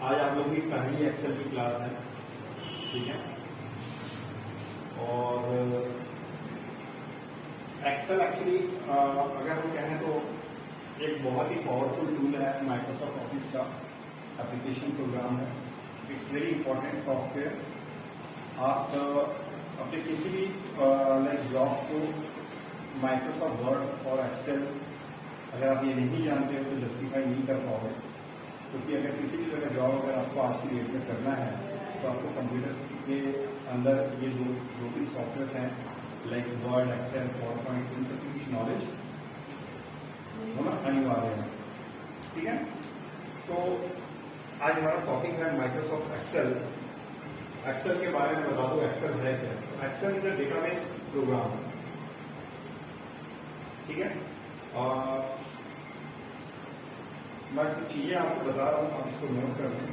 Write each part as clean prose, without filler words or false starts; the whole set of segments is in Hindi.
आज आप लोगों की पहली एक्सेल की क्लास है, ठीक है। और एक्सेल एक्चुअली अगर हम कहें तो एक बहुत ही पावरफुल टूल है, माइक्रोसॉफ्ट ऑफिस का एप्लीकेशन प्रोग्राम है। It's very important software. आप अपने किसी भी जॉब को माइक्रोसॉफ्ट वर्ड और एक्सेल अगर आप ये नहीं जानते हो तो जस्टिफाई नहीं कर पाओगे, क्योंकि अगर किसी भी जगह जॉब अगर आपको आज की डेट में करना है तो आपको कंप्यूटर के अंदर ये दो तीन सॉफ्टवेयर हैं, like Word, Excel, PowerPoint, इन सब की कुछ नॉलेज होना अनिवार्य है, ठीक है। तो आज हमारा टॉपिक है माइक्रोसॉफ्ट एक्सेल। एक्सेल के बारे में बता दो, एक्सेल है क्या। Excel is a database program, ठीक है। मैं कुछ चीजें आपको बता रहा हूँ, आप इसको नोट कर लें।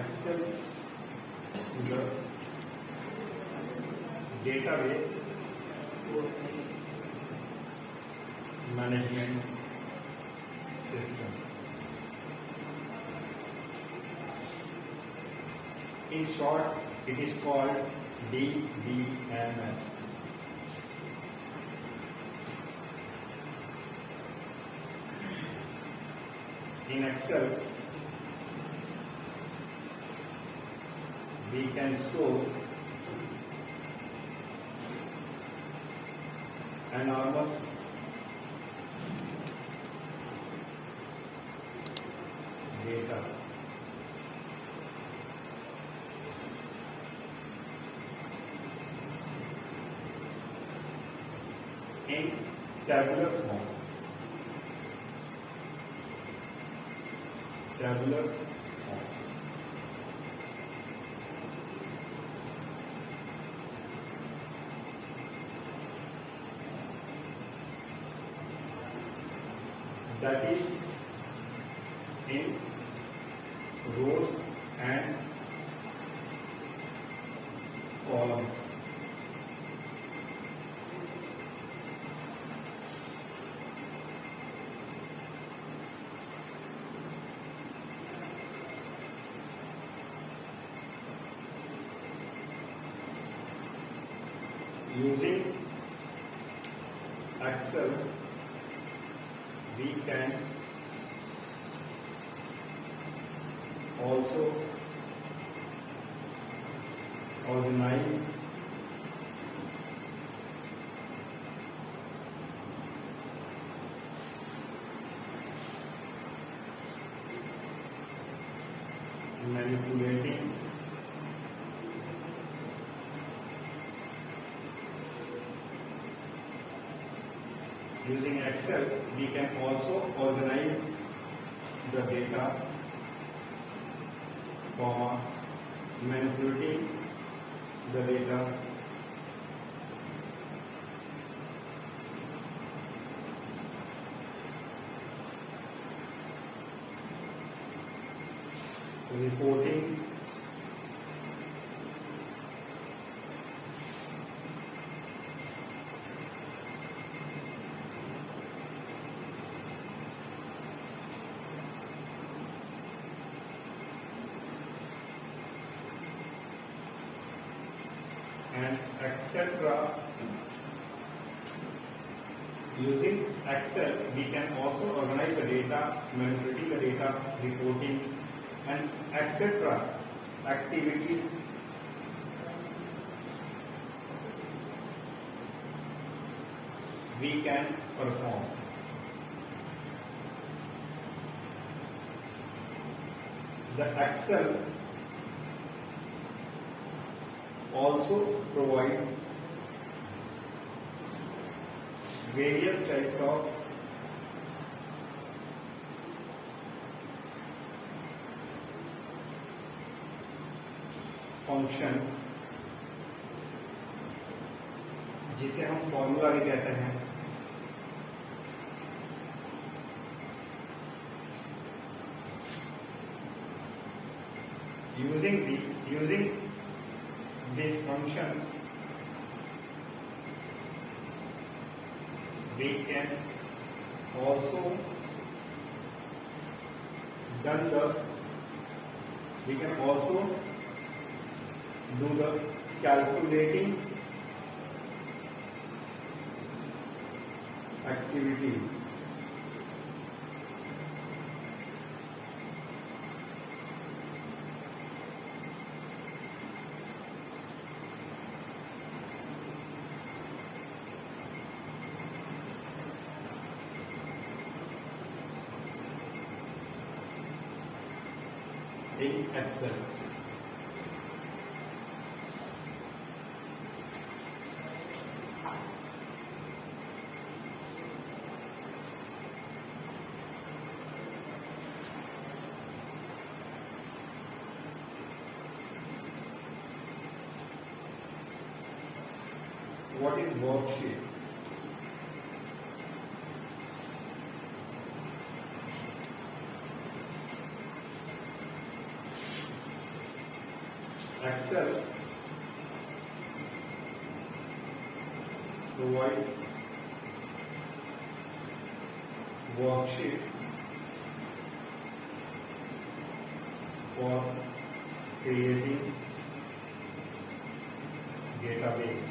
Excel is a database management system. In short, it is called DBMS. In Excel, we can store enormous data. In tabular form. Tabular form. That is in rows and columns. Using Excel, we can also organize manipulating using Excel, we can also organize the data, manipulating the data, reporting, and etc. Using Excel, we can also organize the data, manipulating the data, reporting, and etc. activities we can perform. The Excel also provide various types of functions, जिसे हम फॉर्मूला भी कहते हैं। using these functions, we can also do the calculating activities. In Excel. What is worksheet? Excel provides worksheets for creating database.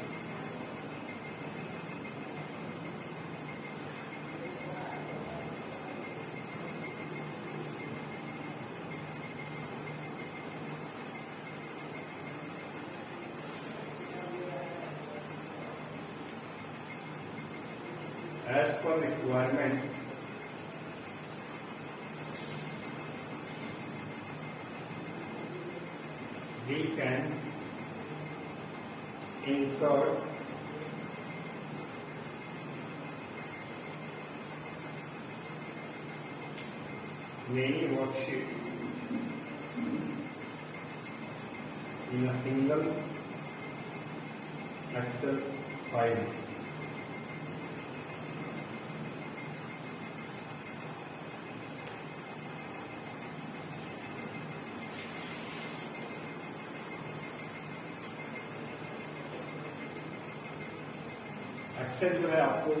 As per requirement, we can insert many worksheets in a single Excel file. Excel जो है आपको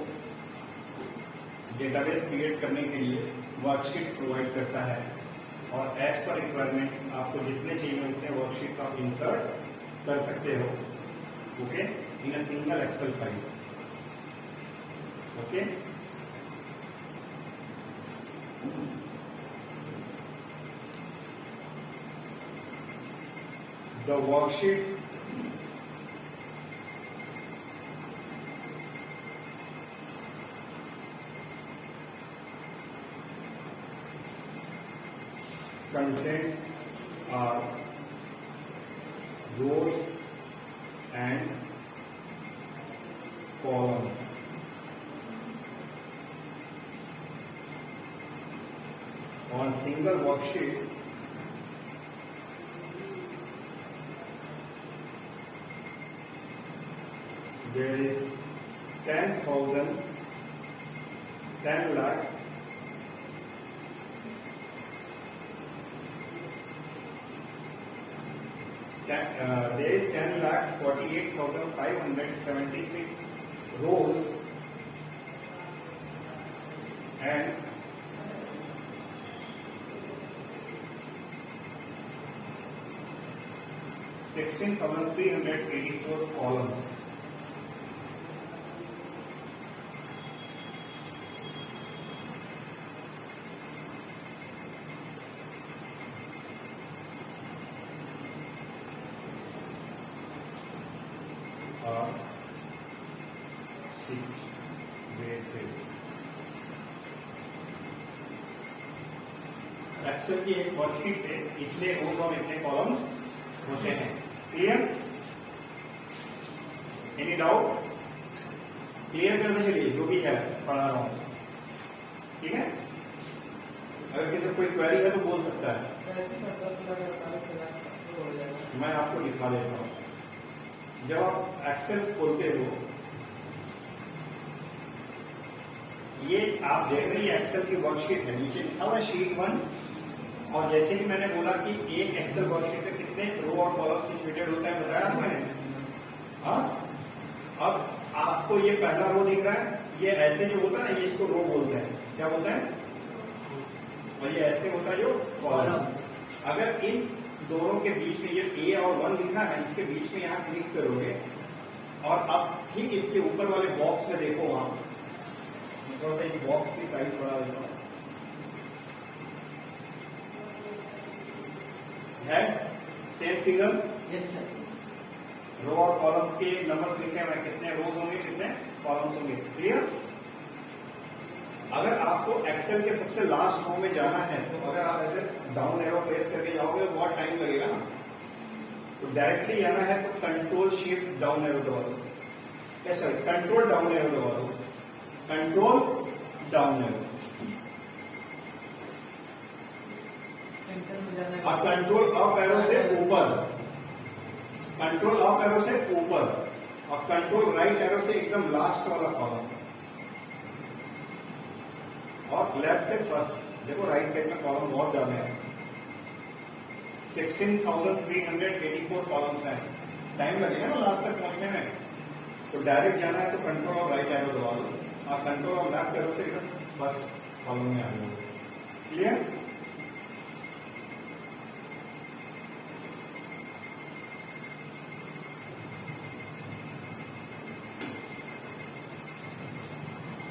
डेटाबेस क्रिएट करने के लिए वर्कशीट्स प्रोवाइड करता है और एज पर रिक्वायरमेंट्स आपको जितने चाहिए उतने वर्कशीट्स आप इंसर्ट कर सकते हो, okay, in a single Excel file, okay. The worksheets contents are rows and columns. On single worksheet, there is 10,000, 10 lakh, there is 10,48,576 rows and 16,384 columns. Excel की एक वर्कशीट पे इतने रोज और इतने कॉलम्स होते हैं। क्लियर? Any doubt? क्लियर करने के लिए जो भी है पढ़ा रहा हूं, ठीक है? अगर किसी कोई क्वेरी है तो बोल सकता है, मैं आपको दिखा देता हूं। जब आप एक्सेल खोलते हो, ये आप देख रहे हैं एक्सेल की वर्कशीट है, नीचे लिखा हुआ है शीट 1 और जैसे कि मैंने बोला कि एक एक्सेल वर्कशीट में कितने रो और कॉलम सिचुएटेड होता है बताया ना मैंने। हाँ, अब आपको ये पहला रो दिख रहा है, ये ऐसे जो होता है ना, ये इसको रो बोलते हैं, क्या बोलते हैं, और ये ऐसे होता है जो कॉलम। अगर इन दोनों के बीच में ये ए और 1 लिखा है, इसके बीच में यहाँ क्लिक करोगे और अब ठीक इसके ऊपर वाले बॉक्स में देखो, वहां थोड़ा सा इस बॉक्स की साइज बढ़ा देता हूं, है same figure. Yes sir. Row और कॉलम के नंबर्स लिखे हैं, कितने रोज होंगे कितने कॉलम्स होंगे, क्लियर। अगर आपको एक्सेल के सबसे लास्ट रो में जाना है तो अगर आप ऐसे डाउन एरो प्रेस करके जाओगे तो बहुत टाइम लगेगा ना, तो डायरेक्टली जाना है तो कंट्रोल शिफ्ट डाउन एरो दबा दो, सॉरी कंट्रोल डाउन एरो दबा दो, कंट्रोल डाउन एरो, सेंटर में जाना है। और कंट्रोल अप एरो से ऊपर, कंट्रोल अप एरो से ऊपर, और कंट्रोल राइट एरो से एकदम लास्ट वाला कॉलम, और लेफ्ट से फर्स्ट। देखो राइट साइड में कॉलम बहुत ज्यादा है, 16,384 कॉलम्स हैं, टाइम लगेगा ना लास्ट तक पहुंचने में। तो डायरेक्ट जाना है तो कंट्रोल और राइट एरो दबा दो, और कंट्रोल और लेफ्ट एरो से एकदम फर्स्ट कॉलम में आ जाओ, क्लियर।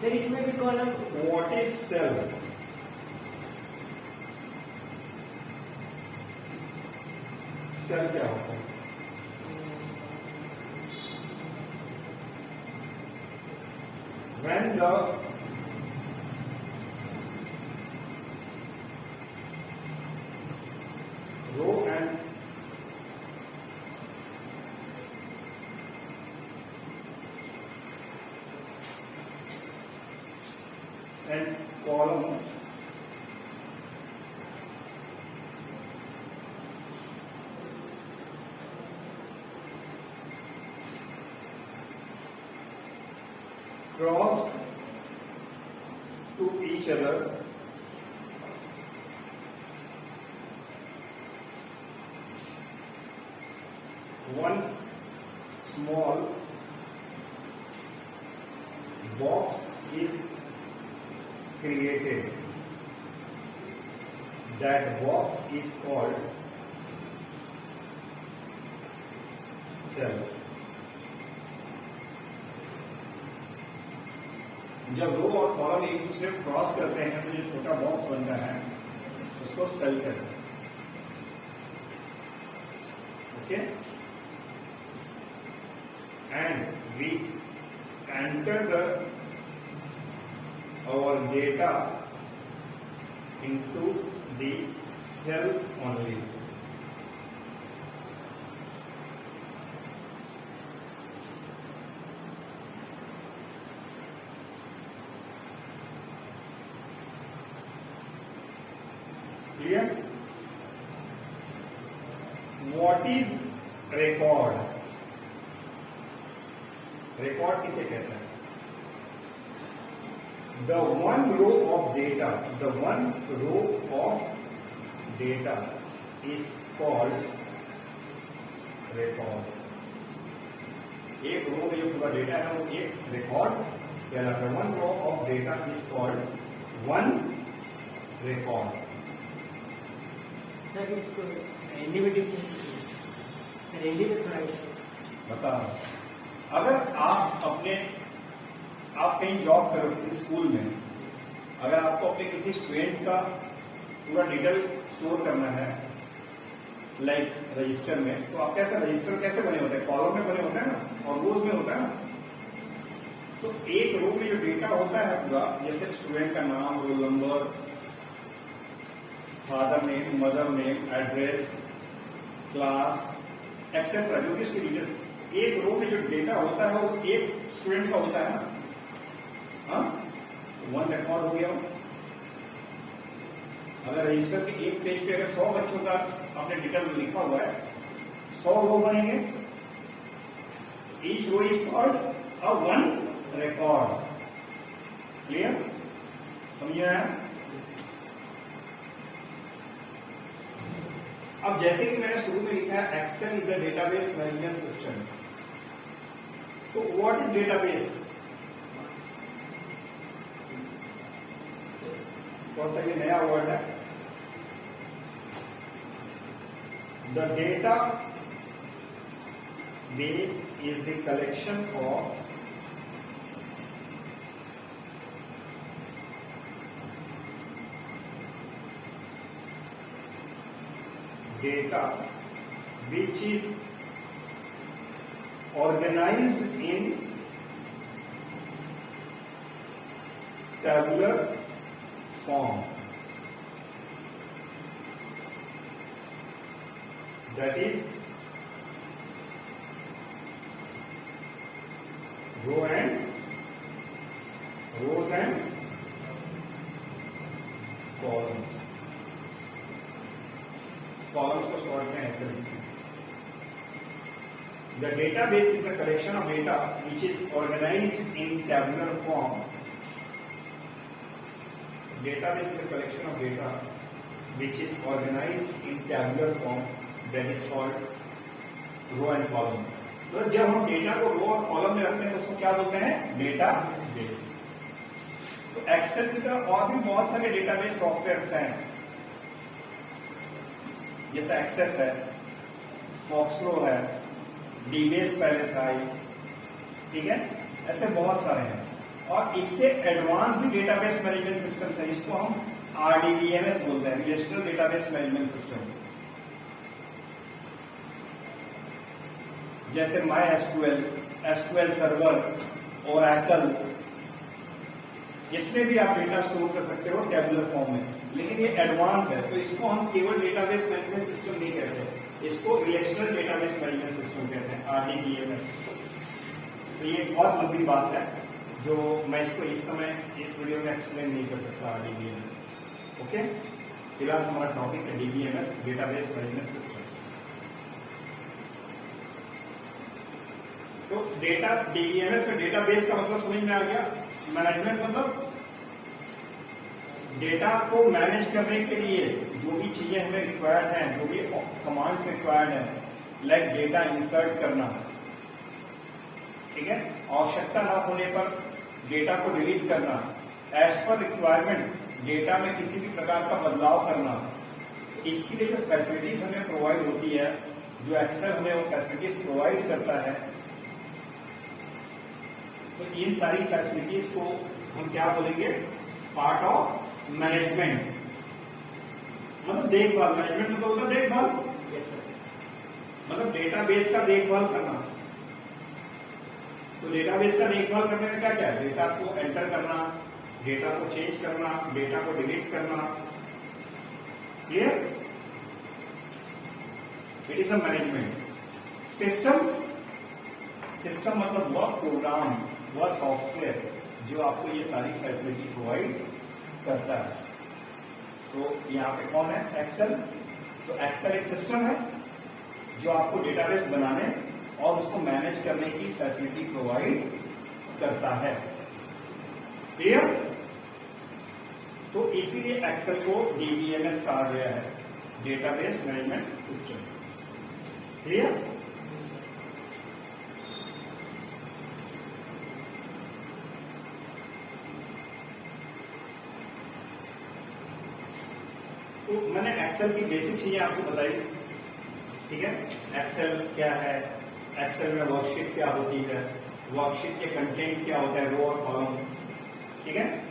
सर इसमें भी column. What is cell? Cell क्या होता है? When the row and column cross to each other, one small box is created. That box is called cell. जब रो और कॉलम एक दूसरे को क्रॉस करते हैं तो जो छोटा बॉक्स बनता है उसको सेल कहते हैं, okay. And we enter the our data into the cell only. Clear? What is record? Record किसे कहते हैं? The one row of data is called record. एक रो में जो पूरा डेटा है वो एक रिकॉर्ड कहलाता है. One row of data is called one record. Sir इसको हिंदी में सर हिंदी में थोड़ा बता. अगर आप कहीं जॉब करो किसी स्कूल में, अगर आपको अपने किसी स्टूडेंट्स का पूरा डिटेल स्टोर करना है लाइक रजिस्टर में, तो आप रजिस्टर कैसे बने होते हैं? कॉलम में बने होते हैं ना, और रोज में होता है ना. तो एक रो में जो डेटा होता है पूरा, जैसे स्टूडेंट का नाम, roll number, father name, mother name, address, class etcetera, जो भी उसकी डिटेल, एक रो में जो डेटा होता है वो एक स्टूडेंट का होता है ना. हाँ, वन रिकॉर्ड हो गया. अगर रजिस्टर के एक पेज पे अगर 100 बच्चों का आपने डिटेल लिखा हुआ है, 100 रो बनेंगे. Each row is called a one record. Clear? समझ में आया? अब जैसे कि मैंने शुरू में लिखा है Excel is a database management system, तो व्हाट इज डेटाबेस? कौन सा ये नया वर्ड है? The database is the collection of data which is organized in tabular form, that is rows and columns. Columns को शॉर्ट में ऐसे लिखते हैं। The database is the collection of data which is organised in tabular form. Database is the collection of data which is organised in tabular form, that is called row and column. तो जब हम डेटा को रो और कॉलम में रखते हैं तो उसको क्या बोलते हैं? डेटाबेस। तो एक्सेल की तरह और भी बहुत सारे डेटाबेस सॉफ्टवेयर हैं, जैसे एक्सेस है, फॉक्सरो है, डीबीएस पहले था, ठीक है, ऐसे बहुत सारे हैं। और इससे एडवांस भी डेटाबेस मैनेजमेंट सिस्टम्स है, इसको हम आरडीबीएमएस बोलते हैं, रिलेशनल डेटाबेस मैनेजमेंट सिस्टम। जैसे MySQL, SQL server, Oracle, इसमें भी आप डेटा स्टोर कर सकते हो टेबुलर फॉर्म में, लेकिन ये एडवांस है, तो इसको हम केवल डेटाबेस मैनेजमेंट सिस्टम नहीं कहते, इसको रिलेशनल डेटाबेस मैनेजमेंट सिस्टम कहते हैं, आरडीबीएमएस। तो ये बहुत लंबी बात है जो मैं इसको इस समय इस वीडियो में एक्सप्लेन नहीं कर सकता, आरडीबीएमएस। ओके, फिलहाल हमारा टॉपिक है डीबीएमएस, डेटाबेस मैनेजमेंट सिस्टम। तो डेटा डीबीएमएस में डेटाबेस का मतलब समझ में आ गया। मैनेजमेंट मतलब डेटा को मैनेज करने के लिए जो भी चीजें हमें रिक्वायर्ड हैं, जो भी कमांड्स रिक्वायर्ड हैं, लाइक डेटा इंसर्ट करना, ठीक है, आवश्यकता ना होने पर डेटा को डिलीट करना, एज पर रिक्वायरमेंट डेटा में किसी भी प्रकार का बदलाव करना। इसके लिए जो फैसिलिटीज हमें प्रोवाइड होती है, जो एक्सेल हमें वो फैसिलिटीज प्रोवाइड करता है, तो इन सारी फैसिलिटीज को हम क्या बोलेंगे? पार्ट ऑफ मैनेजमेंट, मतलब देखभाल। मैनेजमेंट मतलब होता है देखभाल, मतलब डेटाबेस का देखभाल करना। तो डेटाबेस का देखभाल करने में क्या क्या है? डेटा को एंटर करना, डेटा को चेंज करना, डेटा को डिलीट करना। Clear? It is a management system. System मतलब वह प्रोग्राम, वह सॉफ्टवेयर जो आपको ये सारी फैसिलिटी प्रोवाइड करता है। तो यहाँ पे कौन है? एक्सेल। तो एक्सेल एक सिस्टम है जो आपको डेटाबेस बनाने और उसको मैनेज करने की फैसिलिटी प्रोवाइड करता है। क्लियर? तो इसीलिए एक्सेल को डीबीएमएस कहा गया है, डेटाबेस मैनेजमेंट सिस्टम। क्लियर? तो मैंने एक्सेल की बेसिक चीजें आपको बताई, ठीक है। एक्सेल क्या है, एक्सेल में वर्कशीट क्या होती है, वर्कशीट के कंटेंट क्या होता है, रो और कॉलम, ठीक है,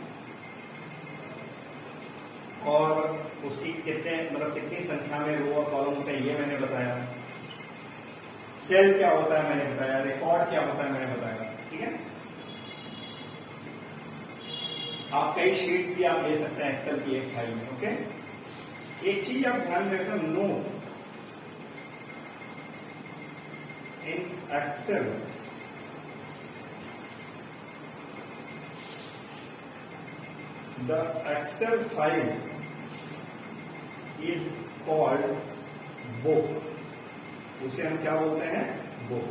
और उसकी कितनी संख्या में रो और कॉलम होते हैं ये मैंने बताया। सेल क्या होता है मैंने बताया, रिकॉर्ड क्या होता है मैंने बताया, ठीक है। आप कई शीट्स भी आप ले सकते हैं एक्सेल की एक फाइल में। ओके, एक चीज आप ध्यान में रखना, no in Excel the Excel file is called book. उसे हम क्या बोलते हैं? बुक।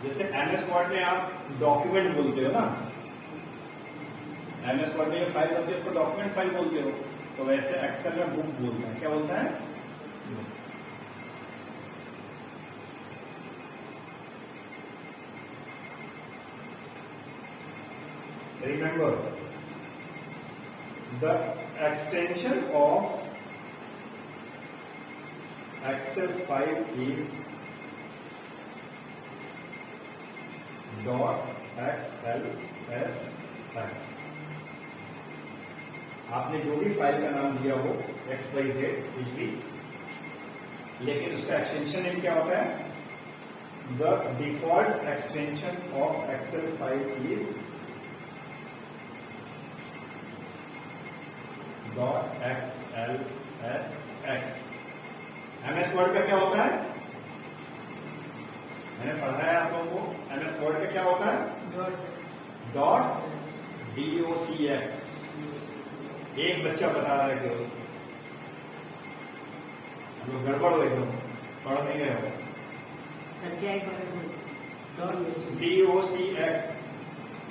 जैसे एमएस वर्ड में आप डॉक्यूमेंट बोलते हो ना, MS वर्ड में जो फाइल बनती है उसको डॉक्यूमेंट फाइल बोलते हो, तो वैसे एक्सेल में बुक बोलते हैं। क्या बोलता है? Remember, the extension of Excel file is .xlsx। आपने जो भी फाइल का नाम दिया हो XYZ कुछ भी, लेकिन उसका एक्सटेंशन नेम क्या होता है? The default extension of Excel file is .xlsx। MS Word का क्या होता है? मैंने पढ़ाया आप लोगों को, MS वर्ड का क्या होता है? .docx। एक बच्चा बता रहा है कि हम लोग गड़बड़ हो एकदम, पढ़ नहीं रहे हो। सर क्या है? DOCX।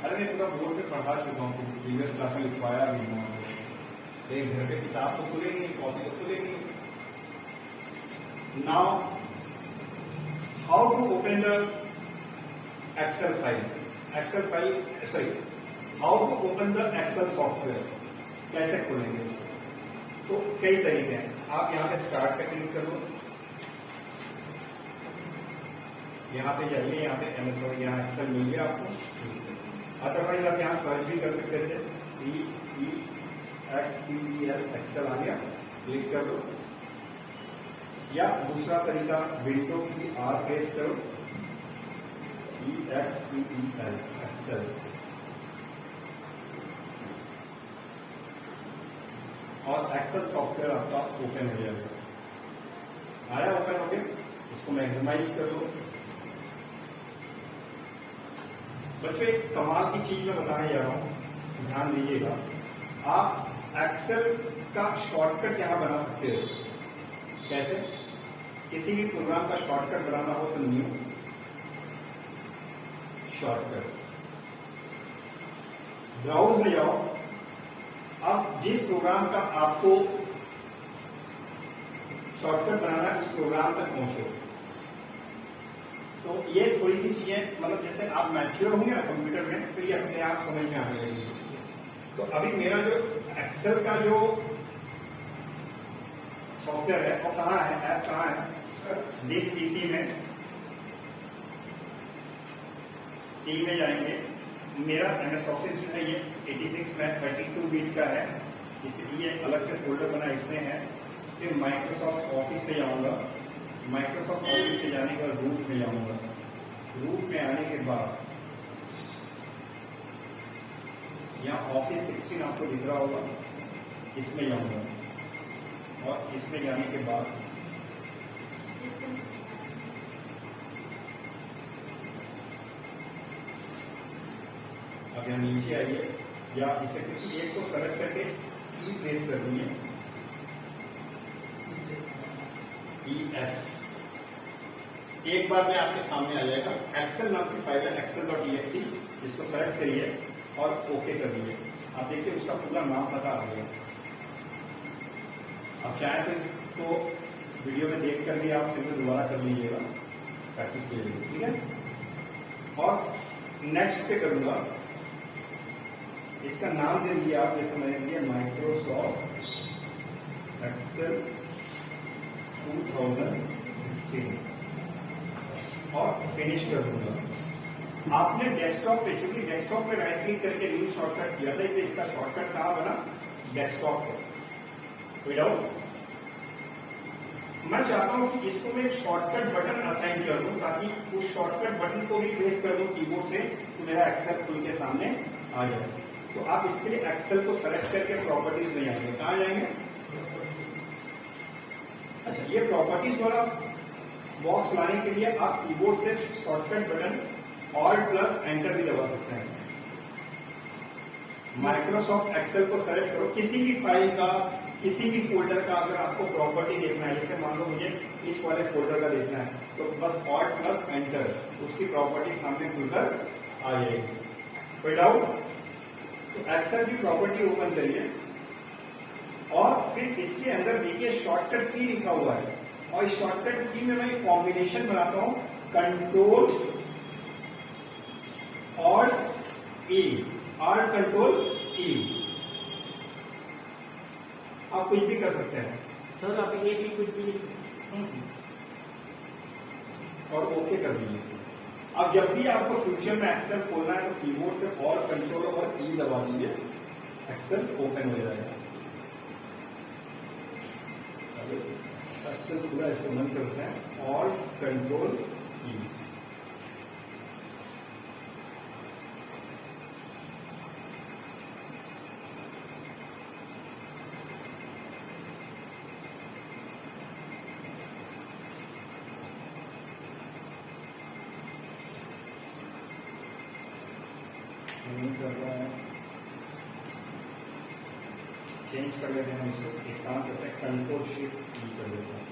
अरे मैं पूरा बोर्ड पे पढ़ा चुका हूँ, प्रीवियस क्लास में लिखवाया भी हूँ। एक घर पे किताब तो खुलेगी नहीं, कॉपी तो खुलेगी नहीं। Now how to open the Excel file? How to open the Excel software? कैसे खोलेंगे? तो कई तरीके हैं। आप यहाँ पे स्टार्ट पे क्लिक कर लो, यहाँ पे जाइए, यहाँ पे MS वर्ड, यहाँ एक्सेल मिल गया आपको। अदरवाइज आप यहाँ सर्च भी कर सकते थे, EXCEL एक्सेल आ गया, क्लिक कर दो। या दूसरा तरीका, विंडो की R प्रेस करो, EXCEL एक्सेल, और एक्सेल सॉफ्टवेयर आपका ओपन हो जाएगा। आया ओपन हो गया, इसको मैक्सिमाइज कर लो। बच्चों एक कमाल की चीज मैं बताने जा रहा हूं, ध्यान दीजिएगा। आप एक्सेल का शॉर्टकट यहां बना सकते हो। कैसे? किसी भी प्रोग्राम का शॉर्टकट बनाना हो तो न्यू शॉर्टकट, ब्राउज में जाओ। अब जिस प्रोग्राम का आपको शॉर्टकट बनाना है उस प्रोग्राम तक पहुंचो। तो ये थोड़ी सी चीजें, मतलब जैसे आप मैच्योर होंगे ना कंप्यूटर में, तो ये अपने आप समझ में आने लगेगी। तो अभी मेरा जो एक्सेल का जो सॉफ्टवेयर है वो कहाँ है, ऐप कहाँ है? दिस पीसी में, सी में जाएंगे। मेरा MS ऑफिस जो है ये 86 में 32 बीट का है, इसलिए अलग से फोल्डर बना इसमें है। फिर माइक्रोसॉफ्ट ऑफिस पे जाऊंगा, माइक्रोसॉफ्ट ऑफिस पे जाने के बाद रूट में जाऊंगा। रूट में आने के बाद यहाँ ऑफिस 16 आपको दिख रहा होगा, इसमें जाऊंगा, और इसमें जाने के बाद अब यहाँ नीचे आइए, या इसे किसी एक को सेलेक्ट करके ई प्रेस कर दीजिए, EX। एक बार में आपके सामने आ जाएगा एक्सेल नाम की फाइल है, excel.exe। इसको सेलेक्ट करिए और ओके कर दीजिए। आप देखिए उसका पूरा नाम पता आ गया। आप चाहें तो इसको वीडियो में देख कर भी आप फिर से दोबारा कर लीजिएगा, प्रैक्टिस कीजिएगा, ठीक है। और नेक्स्ट पे करूंगा, इसका नाम दे दीजिए आप, जैसे मैंने दिया माइक्रोसॉफ्ट एक्सेल 2016, और फिनिश कर दूंगा। आपने डेस्कटॉप पे, चूंकि डेस्कटॉप पे राइट क्लिक करके न्यू शॉर्टकट किया था, इसलिए इसका शॉर्टकट कहाँ बना? डेस्कटॉप पे। कोई डाउट? मैं चाहता हूं कि इसको मैं एक शॉर्टकट बटन असाइन कर दूं, ताकि उस शॉर्टकट बटन को भी प्रेस कर दूं कीबोर्ड से, तो मेरा एक्सेल खुल के सामने आ जाए। तो आप इसके लिए एक्सेल को सेलेक्ट करके प्रॉपर्टीज में जाएंगे। कहां जाएंगे? अच्छा, ये प्रॉपर्टीज वाला बॉक्स लाने के लिए आप कीबोर्ड से शॉर्टकट बटन Alt+ एंटर भी दबा सकते हैं। माइक्रोसॉफ्ट एक्सेल को सेलेक्ट करो, किसी भी फाइल का, किसी भी फोल्डर का अगर आपको प्रॉपर्टी देखना है, जैसे मान लो मुझे इस वाले फोल्डर का देखना है, तो बस Alt+ एंटर, उसकी प्रॉपर्टी सामने खुलकर आ जाएगी। कोई डाउट? तो एक्सेल की प्रॉपर्टी ओपन करिए और फिर इसके अंदर देखिए शॉर्टकट की लिखा हुआ है, और इस शॉर्टकट की में मैं एक कॉम्बिनेशन बनाता हूं, कंट्रोल और ई, आर कंट्रोल ई। आप कुछ भी कर सकते हैं सर आप ये भी कुछ भी लिख सकते हैं। और ओके कर दीजिए। अब जब भी आपको फ्यूचर में एक्सेल खोलना है तो कीबोर्ड से और कंट्रोल और ई दबा दीजिए, एक्सेल ओपन हो जाएगा। एक्सेल पूरा इसको बंद करते हैं और कंट्रोल ई। कर रहा है, चेंज कर लेते हैं इसको, एक काम करते हैं कंट्रोल शिफ्ट ई कर देते हैं।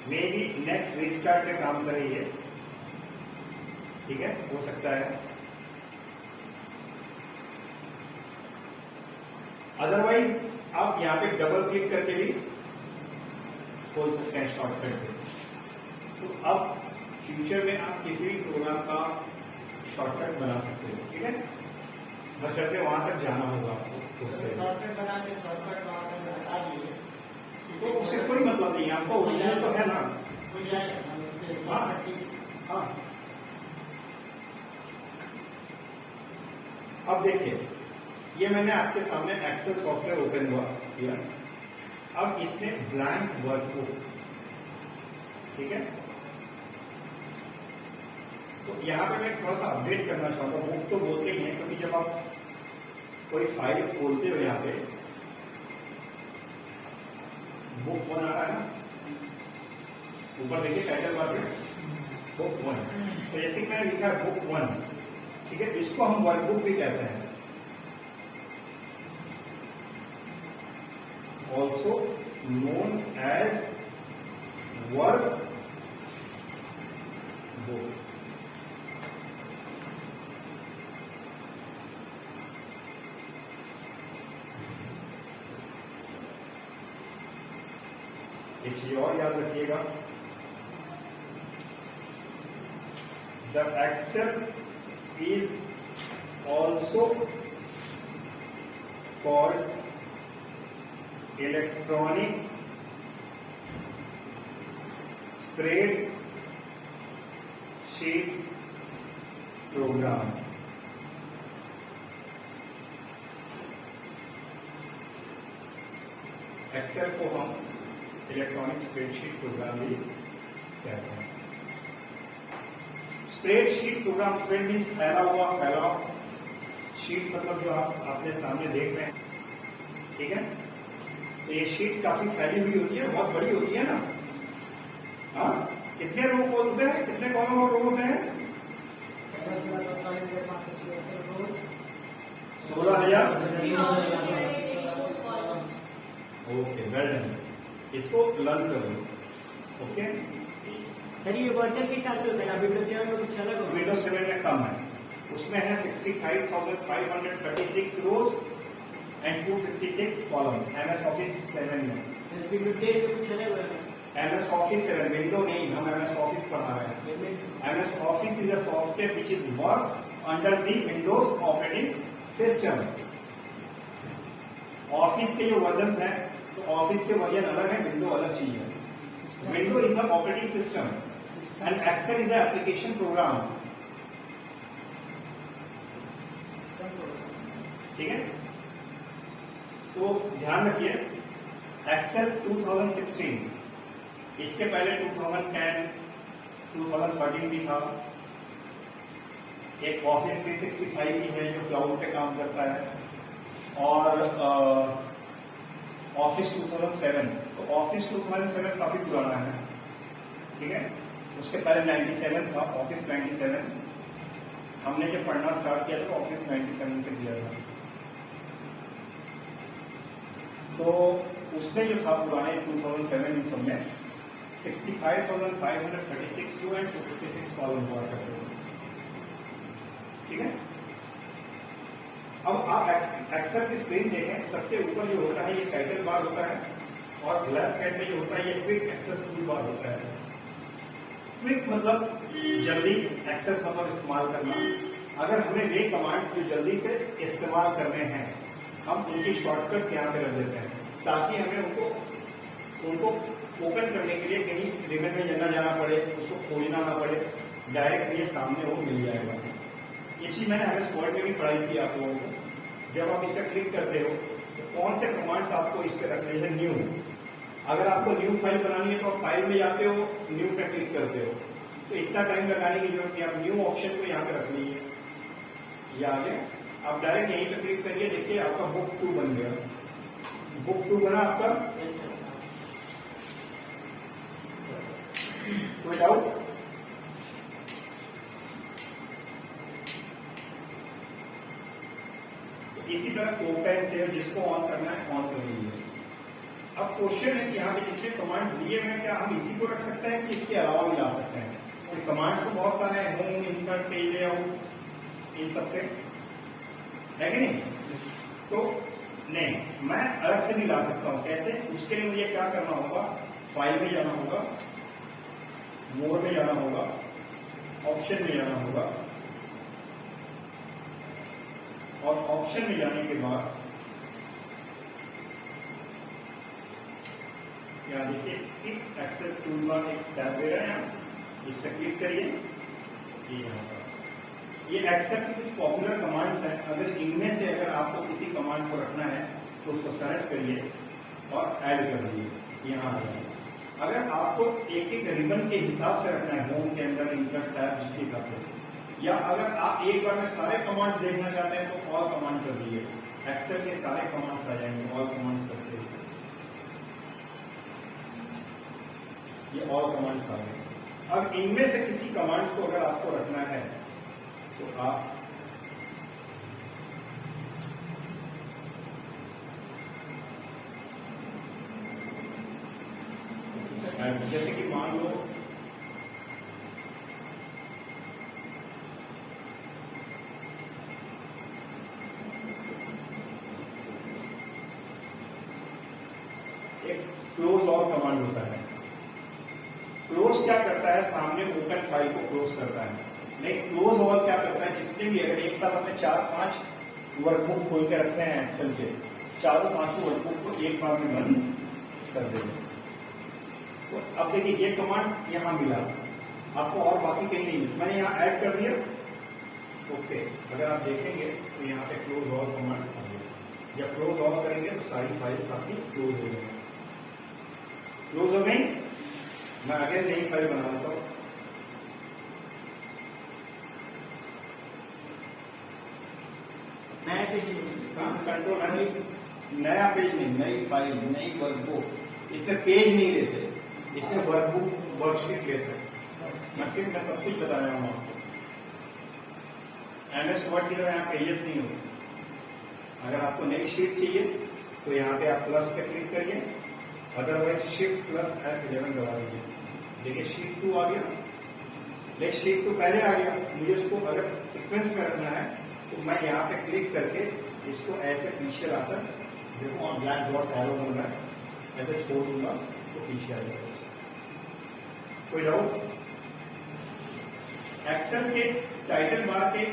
मे बी नेक्स्ट रिस्टार्ट में काम करे ये, ठीक है, हो सकता है। अदरवाइज आप यहाँ पे डबल क्लिक करके भी खोल सकते हैं शॉर्टकट पे। तो अब फ्यूचर में आप किसी भी प्रोग्राम का शॉर्टकट बना सकते हो, ठीक है, बशर्ते वहां तक जाना होगा आपको। शॉर्टकट बना के शॉर्टकट वहां से हटा दिए तो उससे कोई मतलब नहीं है, आपको ओरिजिनल तो है ना। हो जाएगा उससे हाँ। शॉर्टकट हाँ, अब देखिए ये मैंने आपके सामने एक्सेल सॉफ्टवेयर ओपन हुआ किया। अब इसमें ब्लैंक वर्कबुक, ठीक है, तो यहाँ पे मैं थोड़ा सा अपडेट करना चाहूंगा। बुक तो बोलते ही हैं क्योंकि जब आप कोई फाइल खोलते हो यहाँ पे बुक 1 आ रहा है ना, ऊपर देखिए टाइटल बार में बुक 1, तो जैसे कि मैंने लिखा है बुक 1, ठीक है, इसको हम वर्कबुक भी कहते हैं, also known as work book. एक चीज और याद रखिएगा, the Excel is also called electronic spreadsheet program. Excel को हम इलेक्ट्रॉनिक स्प्रेडशीट प्रोग्राम भी कहते हैं। स्प्रेडशीट प्रोग्राम, स्प्रेड मीन्स फैला हुआ, फैलाव, शीट मतलब जो आपने सामने देख रहे हैं, ठीक है, तो ये शीट काफी फैली हुई होती है, बहुत बड़ी होती है ना। हाँ, कितने रो होते हैं, कितने कॉलम और रो होते हैं? 16,000। ओके, वेल डन, इसको लर्न करो। ओके, सर ये वर्जन के हिसाब से होता है, विंडोज 7 में कुछ अलग होगा। विंडोज 7 में कम है, उसमें है 65,536 रोज एंड 256 कॉलम MS ऑफिस 7 में। विंडोज 10 में कुछ अलग होगा। MS ऑफिस 7, विंडो नहीं, हम MS ऑफिस पढ़ा रहे हैं। MS office is a software which is works under the Windows operating system. Office के जो वर्जन हैं, तो ऑफिस के वर्जन अलग है, विंडो अलग चीज है। Window is a operating system and Excel is a application program, ठीक है। तो ध्यान रखिए, एक्सेल 2016, इसके पहले 2010, 2013 भी था। एक ऑफिस 365 भी है जो क्लाउड पे काम करता है, और ऑफिस 2007, तो ऑफिस 2007 काफी पुराना है, ठीक है। उसके पहले 97 था, ऑफिस 97। हमने जब पढ़ना स्टार्ट किया तो ऑफिस 97 से किया था। तो उसमें जो था पुराने 2007 इन सब में 65,536 टू एंड 256 कॉलम हुआ करते थे। ठीक है। अब आप एक्सेल की स्क्रीन देखें, सबसे ऊपर जो होता है ये टाइटल बार होता है और लेफ्ट साइड में जो होता है ये क्विक एक्सेस टूल बार होता है। क्विक मतलब जल्दी, एक्सेस मतलब इस्तेमाल करना। अगर हमें वे कमांड जो जल्दी से इस्तेमाल करने हैं, हम उनकी शॉर्टकट्स यहाँ पे रख देते हैं ताकि हमें उनको ओपन करने के लिए कहीं रिबन में जाना पड़े, उसको खोजना ना पड़े, डायरेक्ट ये सामने वो मिल जाएगा। ये चीज मैंने MS वर्ड में भी पढ़ाई थी आप लोगों को। जब आप इस पर क्लिक करते हो तो कौन से कमांड्स आपको इस पर रखने हैं। न्यू, अगर आपको न्यू फाइल बनानी है तो आप फाइल में जाते हो, न्यू पे क्लिक करते हो, तो इतना टाइम लगाने की जरूरत नहीं। आप न्यू ऑप्शन को यहाँ पे रख लीजिए, ये आ गया। आप डायरेक्ट यहीं पे क्लिक करिए, देखिए आपका बुक 2 बन गया। बुक 2 बना आपका। Yes sir. कोई डाउट? इसी तरह ओपन से जिसको ऑन करना है ऑन कर लीजिए। अब क्वेश्चन है कि यहाँ पे जितने कमांड्स दिए हैं क्या हम इसी को रख सकते हैं कि इसके अलावा भी ला सकते हैं। और कमांड्स तो बहुत सारे हैं, होम, इंसर्ट, पेज लेआउट, इन सब पे है कि नहीं। तो नहीं, मैं अलग से नहीं ला सकता हूं। कैसे? उसके लिए मुझे क्या करना होगा, फाइल में जाना होगा, मोर में जाना होगा, ऑप्शन में जाना होगा, और ऑप्शन में जाने के बाद यहाँ देखिए क्विक एक्सेस टूल बार एक टैब दे रहा है, यहाँ इस पर क्लिक करिए। ये यहाँ पर ये एक्सेल की कुछ पॉपुलर कमांड्स हैं। अगर इनमें से अगर आपको किसी कमांड को रखना है तो उसको सेलेक्ट करिए और ऐड कर दीजिए, यहाँ आ जाए। अगर आपको एक एक रिबन के हिसाब से रखना है, होम के अंदर इंसर्ट टैब जिसके हिसाब से, या अगर आप एक बार में सारे कमांड्स देखना चाहते हैं तो ऑल कमांड कर दीजिए, एक्सेल के सारे कमांड्स आ जाएंगे। ऑल कमांड्स करते हैं, ये ऑल कमांड्स आ गए। अब इनमें से किसी कमांड्स को अगर आपको रखना है तो आप जैसे कि मान लो एक क्लोज ऑल कमांड होता है। क्लोज क्या करता है, सामने ओपन फाइल को क्लोज करता है। नहीं, क्लोज ऑल क्या करता है, जितने भी अगर एक साथ अपने 4-5 वर्कबुक खोल के रखते हैं एक्सेल के, चारों 5 वर्कबुक को एक बार में बंद कर देंगे। तो अब देखिए ये कमांड यहां मिला आपको और बाकी कहीं नहीं मिला, मैंने यहां ऐड कर दिया। ओके, अगर आप देखेंगे तो यहाँ पे क्लोज ऑल कमांड आ गया। जब क्लोज ऑल करेंगे तो सारी फाइल्स आपकी क्लोज हो गई। क्लोज हो गई, मैं अगेन नई फाइल बना लेता हूं। नया पेज कंट्रोल, नया पेज नहीं, नई फाइल, नई वर्कबुक। इसमें पेज नहीं लेते, इसमें वर्कबुक वर्कशीट लेते हैं। मैं सब कुछ बता रहा हूं आपको। MS वर्ड की तरह यहाँ पेजेस नहीं होते। अगर आपको नई शीट चाहिए तो यहाँ पे आप प्लस पे क्लिक करिए, अदरवाइज शिफ्ट प्लस F11 दबा दीजिए। देखिए शीट 2 आ गया, लेकिन शीट 2 पहले आ गया। मुझे उसको अगर सीक्वेंस में रखना है तो मैं यहाँ पे क्लिक करके इसको ऐसे पीछे लाकर, देखो और ब्लैक डॉट एरो बन रहा है, ऐसे छोड़ दूंगा तो पीछे आ जाएगा। कोई डाउट? एक्सेल के टाइटल बार के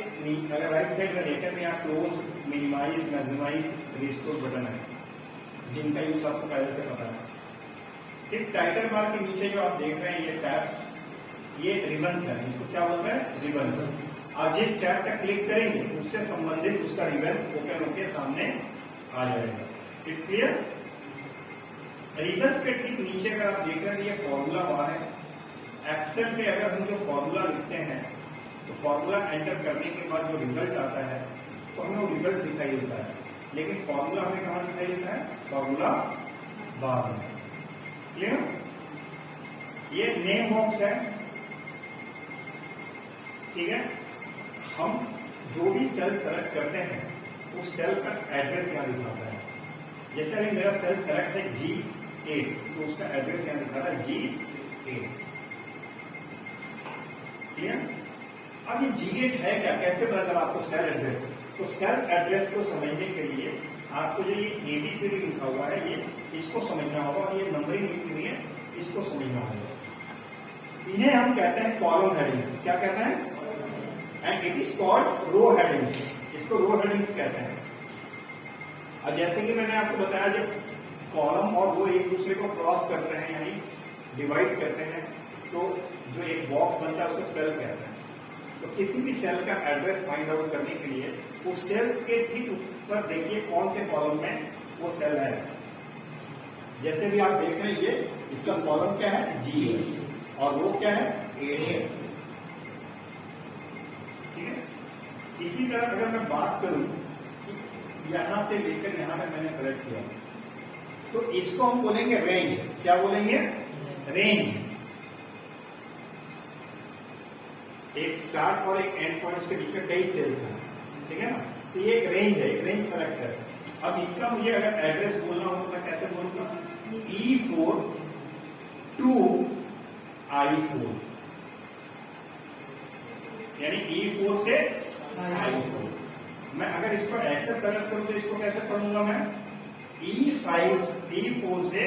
अगर राइट साइड में देखें तो यहाँ close, minimize, maximize, restore button है, जिनका यूज आपको पहले से पता है। ठीक, टाइटल बार के नीचे जो आप देख रहे हैं ये टैब, ये रिबन्स है, इसको क्या बोलते हैं, रिबन। आप जिस टैब का क्लिक करेंगे उससे संबंधित उसका रिबन ओपन होकर सामने आ जाएगा। It's clear? रिबन्स के ठीक नीचे अगर आप देख रहे हैं ये फॉर्मूला बार है। एक्सेल पे अगर हम जो फॉर्मूला लिखते हैं तो फॉर्मूला एंटर करने के बाद जो रिजल्ट आता है तो हमें वो रिजल्ट दिखाई देता है, लेकिन फॉर्मूला हमें कहाँ दिखाई देता है, फॉर्मूला बार में। क्लियर? ये नेम बॉक्स है, ठीक है। हम जो भी सेल सेलेक्ट करते हैं उस सेल का एड्रेस यहाँ दिखाता है। जैसे अभी मेरा सेल सेलेक्ट है G8 तो उसका एड्रेस यहाँ दिखा रहा है G8। क्लियर? अब ये G8 है क्या, कैसे पता चला आपको सेल एड्रेस? तो सेल एड्रेस को समझने के लिए आपको जो ये ABCD लिखा हुआ है ये इसको समझना होगा, और ये नंबरिंग लिखी हुई है इसको समझना होगा। इन्हें हम कहते हैं कॉलम हेडिंग्स। क्या कहते हैं? And it is called row headings. इसको रो हेडिंग्स कहते हैं। और जैसे कि मैंने आपको बताया, जब कॉलम और रो एक दूसरे को क्रॉस करते हैं यानी डिवाइड करते हैं, तो जो एक बॉक्स बनता है उसको सेल कहते हैं। तो किसी भी सेल का एड्रेस फाइंड आउट करने के लिए उस सेल के ठीक ऊपर देखिए कौन से कॉलम में वो सेल है। जैसे भी आप देख रहे हैं ये इसका कॉलम क्या है? G और वो क्या है? A। ठीक है। इसी तरह अगर मैं बात करूं कि यहां से लेकर यहां तक मैंने सेलेक्ट किया, तो इसको हम बोलेंगे रेंज। क्या बोलेंगे? रेंज। एक स्टार्ट और एक एंड पॉइंट के बीच में कई सेल्स हैं, ठीक है ना? तो ये एक रेंज है, एक रेंज सेलेक्ट है। अब इसका मुझे अगर एड्रेस बोलना हो तो मैं कैसे बोलूंगा? E4 to I4, यानी E4 से I4। मैं अगर इसको ऐसे सेलेक्ट करूं तो इसको कैसे पढ़ूंगा मैं? E4 से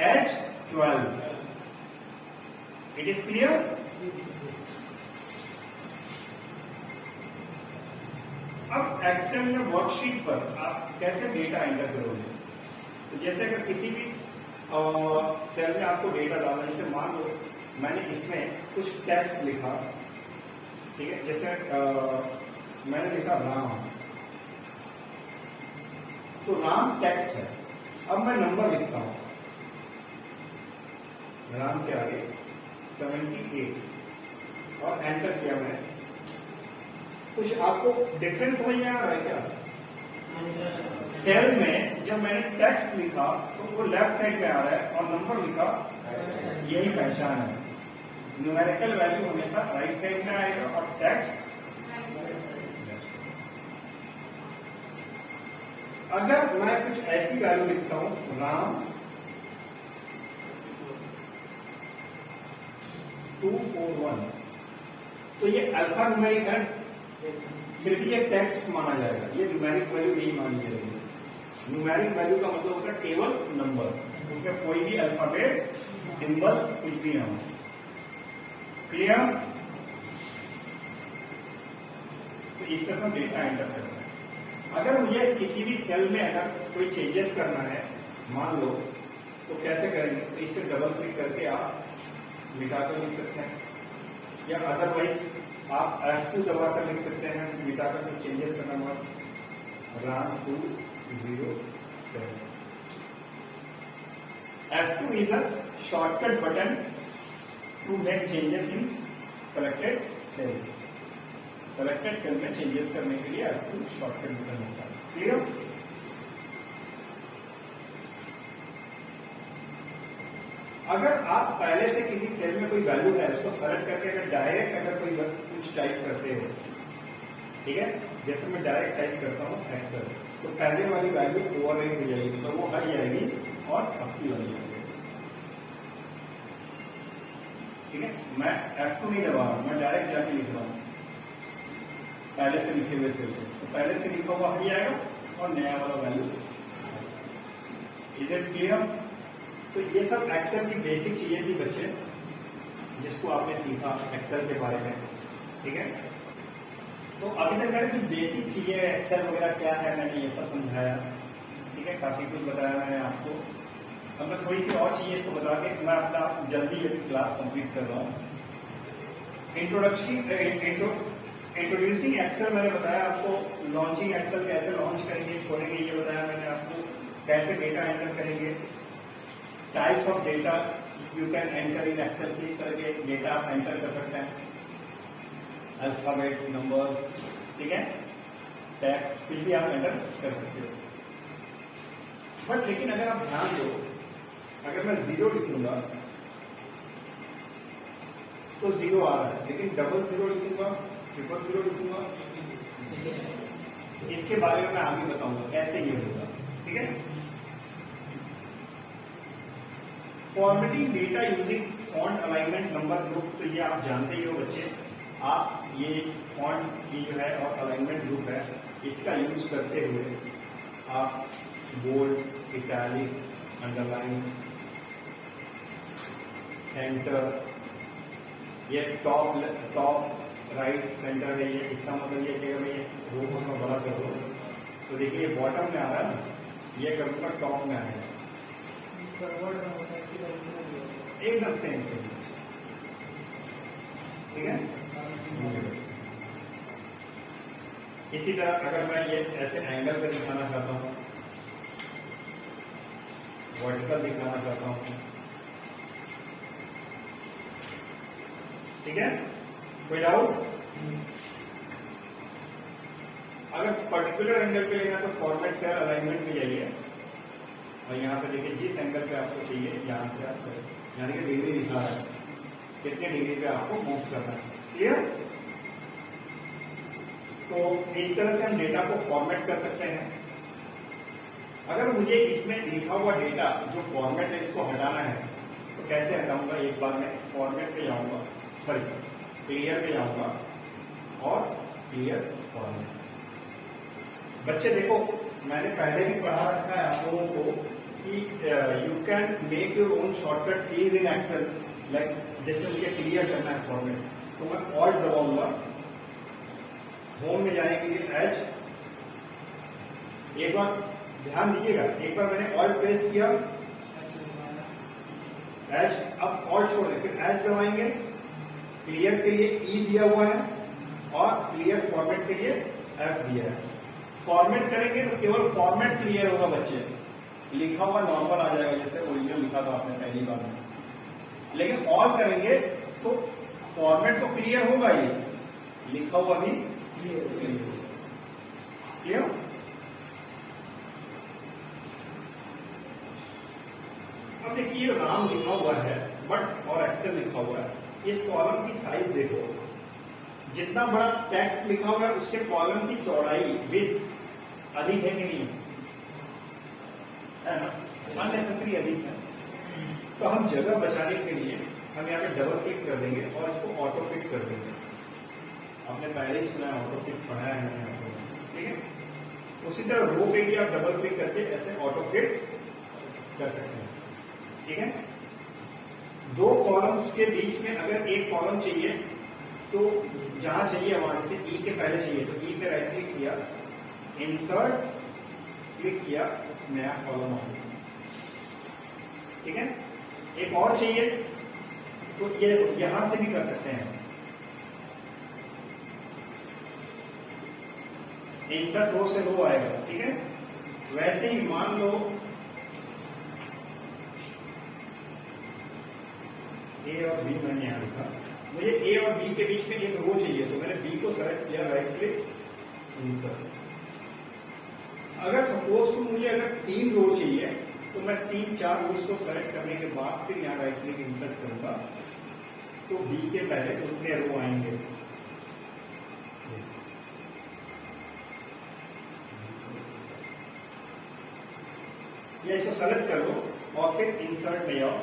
H12। It is clear? अब एक्सेल में वर्कशीट पर आप कैसे डेटा एंटर करोगे? तो जैसे अगर किसी भी सेल में आपको डेटा डालना, जैसे मान लो मैंने इसमें कुछ टेक्स्ट लिखा, ठीक है? जैसे मैंने लिखा राम, तो राम टेक्स्ट है। अब मैं नंबर लिखता हूं राम के आगे 78 और एंटर किया मैंने। कुछ आपको डिफरेंस समझ में आ रहा है क्या? सेल में जब मैंने टेक्स्ट लिखा तो वो लेफ्ट साइड में आ रहा है और नंबर लिखा, यही पहचान है। न्यूमेरिकल वैल्यू हमेशा राइट साइड में आएगा और टेक्स्ट। अगर मैं कुछ ऐसी वैल्यू लिखता हूं राम 241, तो ये अल्फा न्यूमेरिक है, फिर भी ये टेक्स्ट माना जाएगा, ये न्यूमेरिक वैल्यू नहीं मानी जाएगी। न्यूमेरिक वैल्यू का मतलब होता है केवल नंबर, उसमें कोई भी अल्फाबेट सिंबल कुछ भी ना हो। क्लियर? तो इस तरह डेटा एंटर करना है। अगर मुझे किसी भी सेल में अगर कोई चेंजेस करना है मान लो, तो कैसे करेंगे? तो इस पर डबल क्लिक करके आप मिटाकर लिख सकते हैं, या अदरवाइज आप F2 दबाकर लिख सकते हैं, मिटाकर कुछ चेंजेस करना हुआ Ram 207। F2 is a shortcut button to make changes in selected cell। Selected cell में चेंजेस करने के लिए F2 शॉर्टकट बटन होता है। क्लियर? अगर आप पहले से किसी सेल में कोई वैल्यू है उसको सेलेक्ट करके अगर डायरेक्ट अगर कोई कुछ टाइप करते हो, ठीक है? जैसे मैं डायरेक्ट टाइप करता हूँ एक्सेल, तो पहले वाली वैल्यू ओवरराइट हो जाएगी, तो वो हट जाएगी और अपनी वाली जाएगी। ठीक है? मैं F2 नहीं दबा रहा हूं, मैं डायरेक्ट जाके लिख रहा हूं पहले से लिखे हुए सेल पे, तो पहले से लिखा हुआ हट जाएगा और नया वाला वैल्यू। Is it clear? तो ये सब एक्सेल की बेसिक चीजें थी बच्चे, जिसको आपने सीखा एक्सेल के बारे में। ठीक है? तो अभी तक मैंने कुछ बेसिक चीजें एक्सेल वगैरह क्या है मैंने ये सब समझाया। ठीक है? काफी कुछ बताया मैंने आपको। अब मैं थोड़ी सी और चीजें इसको बता के मैं अपना जल्दी क्लास कंप्लीट कर रहा हूँ। इंट्रोड्यूसिंग एक्सेल मैंने बताया आपको, लॉन्चिंग एक्सेल कैसे लॉन्च करेंगे खोलेंगे ये बताया मैंने आपको, कैसे डेटा एंटर करेंगे, types of data you can enter in Excel, किस तरह के डेटा आप एंटर कर सकते हैं, अल्फाबेट्स, नंबर्स, ठीक है, टेक्स्ट, कुछ भी आप एंटर कर सकते हो। बट लेकिन अगर आप ध्यान दो, अगर मैं 0 लिखूंगा तो 0 आ रहा है, लेकिन 00 लिखूंगा, 000 लिखूंगा, इसके बारे में मैं आगे बताऊंगा कैसे ये होगा। ठीक है? Formatting data using font alignment number group, तो ये आप जानते ही हो बच्चे। आप ये फॉन्ट की जो है और अलाइनमेंट ग्रुप है इसका यूज करते हुए आप बोल्ड, इटैलिक, अंडरलाइन, सेंटर, ये टॉप राइट सेंटर है, ये इसका मतलब ये कि अगर मैं इस रो को मैं बड़ा कर दूँ तो देखिए ये बॉटम में आ रहा है ना, ये करूँगा टॉप में आएगा, एकदम सेम सेम, ठीक है। इसी तरह अगर मैं ये ऐसे एंगल पे दिखाना चाहता हूँ, वर्टिकल दिखाना चाहता हूँ, ठीक है, कोई डाउट? अगर पर्टिकुलर एंगल पे लेना तो फॉर्मेट से अलाइनमेंट में जाइए और यहाँ पे देखिए जिस एंगल पे आपको चाहिए यहाँ से आप यहाँ देखिए डिग्री दिखा रहा है, कितने डिग्री पे आपको मूव करना है, क्लियर? तो इस तरह से हम डेटा को फॉर्मेट कर सकते हैं। अगर मुझे इसमें लिखा हुआ डेटा जो फॉर्मेट है इसको हटाना है तो कैसे हटाऊंगा? एक बार मैं फॉर्मेट पे जाऊंगा, सॉरी क्लियर पे जाऊंगा और क्लियर फॉर्मेट। बच्चे देखो मैंने पहले भी पढ़ा रखा है आप लोगों को कि you can make your own shortcut keys in Excel, like जैसे मुझे क्लियर करना है फॉर्मेट तो मैं ऑल्ट दबाऊंगा, होम में जाने के लिए एच, एक बार ध्यान दीजिएगा, एक बार मैंने ऑल्ट प्रेस किया एच, अब ऑल्ट छोड़ दें, फिर एच दबाएंगे, क्लियर के लिए ई दिया हुआ है और क्लियर फॉर्मेट के लिए एफ दिया है। फॉर्मेट करेंगे तो केवल फॉर्मेट क्लियर होगा बच्चे, लिखा हुआ नॉर्मल आ जाएगा जैसे ओरिजिनल लिखा था आपने पहली बार में, लेकिन ऑल करेंगे तो फॉर्मेट तो क्लियर होगा ही, लिखा हुआ भी क्लियर। अब देखिए नाम लिखा हुआ है बट और एक्सेल लिखा हुआ है, इस कॉलम की साइज देखो, जितना बड़ा टेक्स्ट लिखा हुआ है उससे कॉलम की चौड़ाई विड्थ अधिक है कि नहीं है ना, अननेसेसरी अधिक है। तो हम जगह बचाने के लिए हम यहाँ पे डबल क्लिक कर देंगे और इसको ऑटो फिट कर देंगे। आपने पहले ही सुना है, ऑटो फिट पढ़ाया है मैंने आपको, ठीक है। उसी तरह रो पे भी आप डबल क्लिक करके ऐसे ऑटो फिट कर सकते हैं, ठीक है। दो कॉलम्स के बीच में अगर एक कॉलम चाहिए तो जहां चाहिए वहां से ई के पहले चाहिए तो ई पे राइट क्लिक किया, इंसर्ट क्लिक किया, नया कॉलम आ गया, ठीक है। एक और चाहिए तो ये यहां से भी कर सकते हैं, इंसर्ट रो से रो आएगा, ठीक है। वैसे ही मान लो ए और बी मैंने यहां लिखा, मुझे ए और बी के बीच में एक रो चाहिए तो मैंने बी को सेलेक्ट किया, राइट क्लिक, इंसर्ट। अगर सपोज टू मुझे अगर 3 रो चाहिए तो मैं 3-4 रोज को सेलेक्ट करने के बाद फिर यहाँ राइट क्लिक इंसर्ट करूंगा तो बी के पहले उतने रो आएंगे। या इसको सेलेक्ट करो और फिर इंसर्ट में जाओ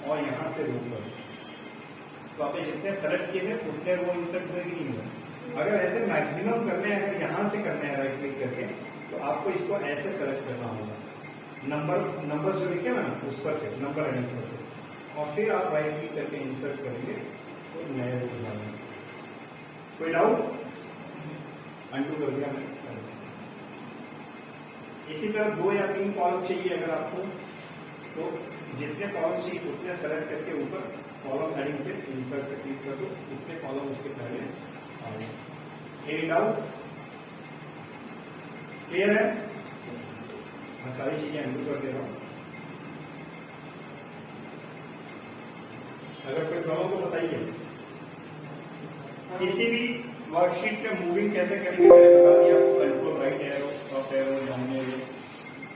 और यहां से रो करो, तो आपने जितने सेलेक्ट किए थे उतने रो इंसर्ट हुए कि नहीं हुए। अगर ऐसे मैक्सिमम करने हैं, अगर यहां से करने हैं राइट क्लिक करके तो आपको इसको ऐसे सेलेक्ट करना होगा, नंबर जो लिखे ना उस पर से नंबर एडिंग पर से, और फिर आप राइट क्लिक करके इंसर्ट करेंगे तो नए रो बनाएंगे। कोई डाउट? अनडू कर दिया मैंने। इसी तरह 2 या 3 कॉलम चाहिए अगर आपको तो जितने कॉलम चाहिए उतने सेलेक्ट करके ऊपर कॉलम हेडिंग पे इंसर्ट पे क्लिक कर दो, उतने कॉलम उसके पहले आ गए। Any doubt? क्लियर है? मैं सारी चीजें अनडू कर दे रहा हूं, अगर कोई प्रॉब्लम तो बताइए। किसी भी वर्कशीट पे मूविंग कैसे करेंगे मैंने बता दिया आपको, control right arrow, up arrow, down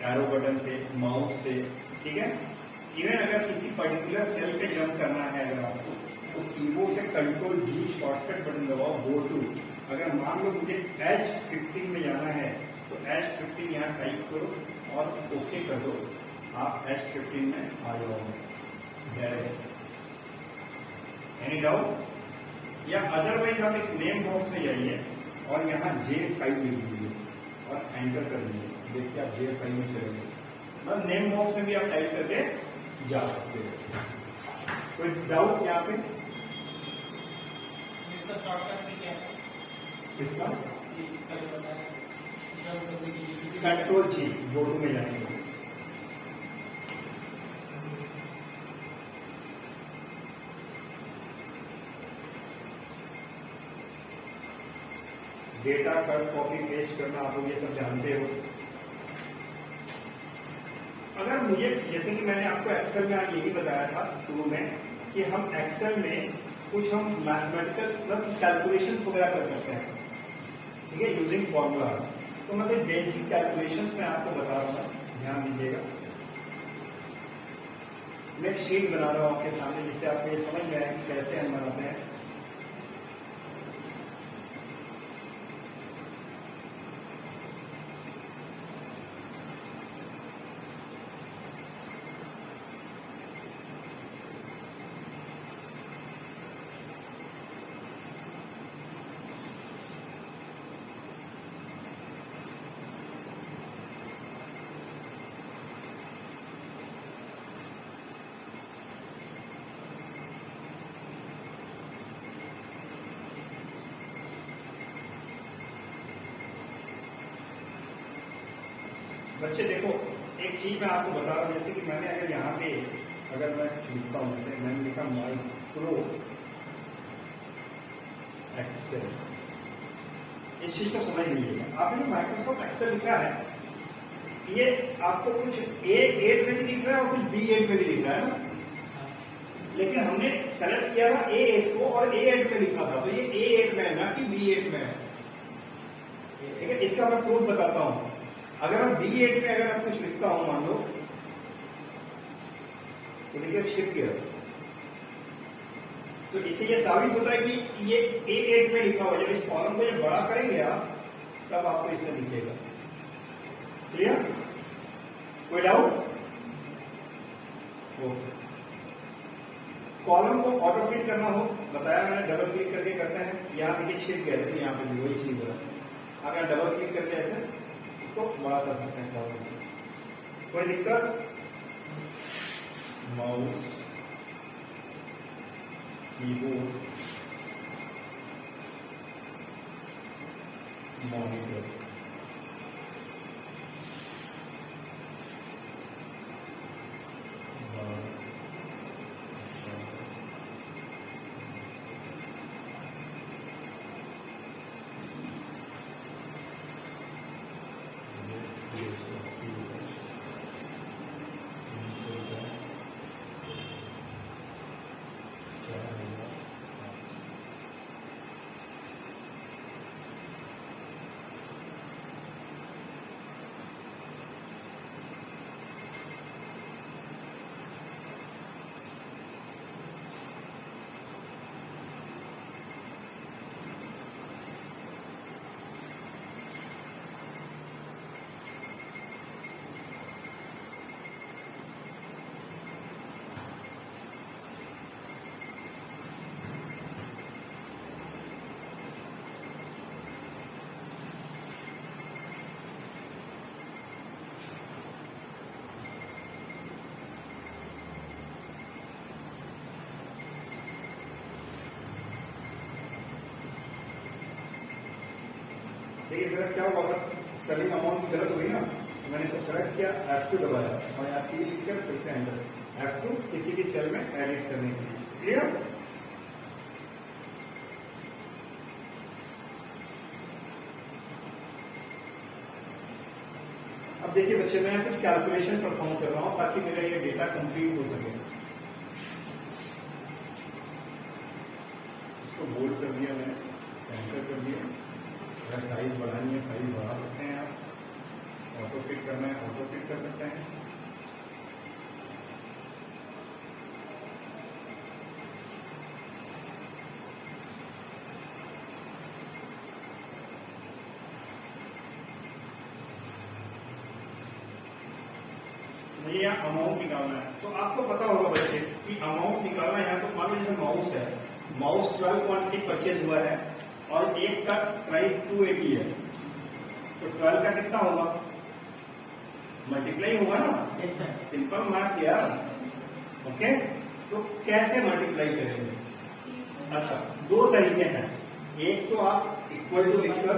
arrow button से, माउस से, ठीक है। इवन अगर किसी पर्टिकुलर सेल पे जंप करना है अगर आपको तो कीबोर्ड से कंट्रोल जी शॉर्टकट बटन दबाओ, गो टू। अगर मान लो मुझे H15 में जाना है तो H15 यहाँ टाइप करो और ओके कर दो, आप H15 में आ जाओगे डायरेक्ट। Any doubt? या अदरवाइज आप इस नेम बॉक्स में जाइए और यहाँ J5 लिख दीजिए और एंटर कर दीजिए। देखिए आप J5 में करेंगे, मतलब नेम बॉक्स में भी आप टाइप करके जा सकते हैं। कोई डाउट यहाँ पे? इसका शॉर्टकट में क्या है? इसका इसका जो बताया सर्व करने के लिए कंट्रोल जी गो टू में जाएंगे। डेटा कट कॉपी पेस्ट करना आप लोग ये सब जानते हो। अगर मुझे, जैसे कि मैंने आपको एक्सेल में आज यही बताया था शुरू में कि हम एक्सेल में कुछ हम मैथमेटिकल मतलब कैलकुलेशंस वगैरह कर सकते हैं, ठीक है, यूजिंग फॉर्मूलाज। तो मैं कुछ बेसिक कैलकुलेशंस में आपको बता रहा हूँ, ध्यान दीजिएगा। मैं एक शीट बना रहा हूँ आपके सामने जिससे आपको ये समझ में आए कि कैसे हम बनाते हैं। बच्चे देखो, एक चीज मैं आपको बता रहा हूँ, जैसे कि मैंने अगर यहाँ पे अगर मैं लिखता हूँ, जैसे मैंने लिखा माइक्रो एक्सेल, इस चीज को समझ लीजिएगा। आपने माइक्रोसॉफ्ट एक्सेल लिखा है, ये आपको कुछ A8 में भी दिख रहा है और कुछ B8 में भी दिख रहा है ना, लेकिन हमने सेलेक्ट किया था A8 को और A8 में लिखा था, तो ये A8 में है ना कि B8 में है। ठीक है, इसका मैं प्रूफ बताता हूं। अगर मैं B8 में अगर मैं कुछ लिखता हूं, मान लो तो देखिए शिफ्ट किया, तो इससे ये साबित होता है कि ये A8 में लिखा हुआ है। जब इस कॉलम को जब बड़ा करेंगे आप, तब आपको इसमें दिखेगा। क्लियर? कोई डाउट? ओके। कॉलम को ऑटो फिट करना हो, बताया मैंने, डबल क्लिक करके करते हैं। यहाँ देखिए छिप गया, देखिए यहाँ पे भी वही चीज हो रहा है। अगर डबल क्लिक करके ऐसे इसको बड़ा कर सकते हैं कॉलम को। कोई दिक्कत? माउस, कीबोर्ड, मॉनिटर, देखिए मेरा क्या हुआ, अगर स्पेलिंग अमाउंट की गलत हुई ना, तो मैंने इसको सेलेक्ट किया, F2 दबाया और यहाँ T लिख कर फिर से एंटर, F2 किसी भी सेल में एडिट करने के लिए। क्लियर? अब देखिए बच्चे, मैं कुछ कैलकुलेशन परफॉर्म कर रहा हूं ताकि मेरा ये डेटा कंप्लीट हो सके। इसको बोल्ड कर दिया मैंने, सेंटर कर दिया। अगर साइज बढ़ानी है साइज बढ़ा सकते हैं आप, ऑटो फिट करना है ऑटो फिट कर सकते हैं। मुझे यहाँ अमाउंट निकालना है, तो आपको पता होगा बच्चे कि अमाउंट निकालना है। तो मान लो जैसे माउस है, माउस 12 क्वांटिटी परचेज हुआ है और एक का प्राइस 280 है, तो 12 का कितना होगा? मल्टीप्लाई होगा ना, यस सर। सिंपल मैथ यार। ओके, तो कैसे मल्टीप्लाई करेंगे? अच्छा, दो तरीके हैं। एक तो आप इक्वल टू लिखकर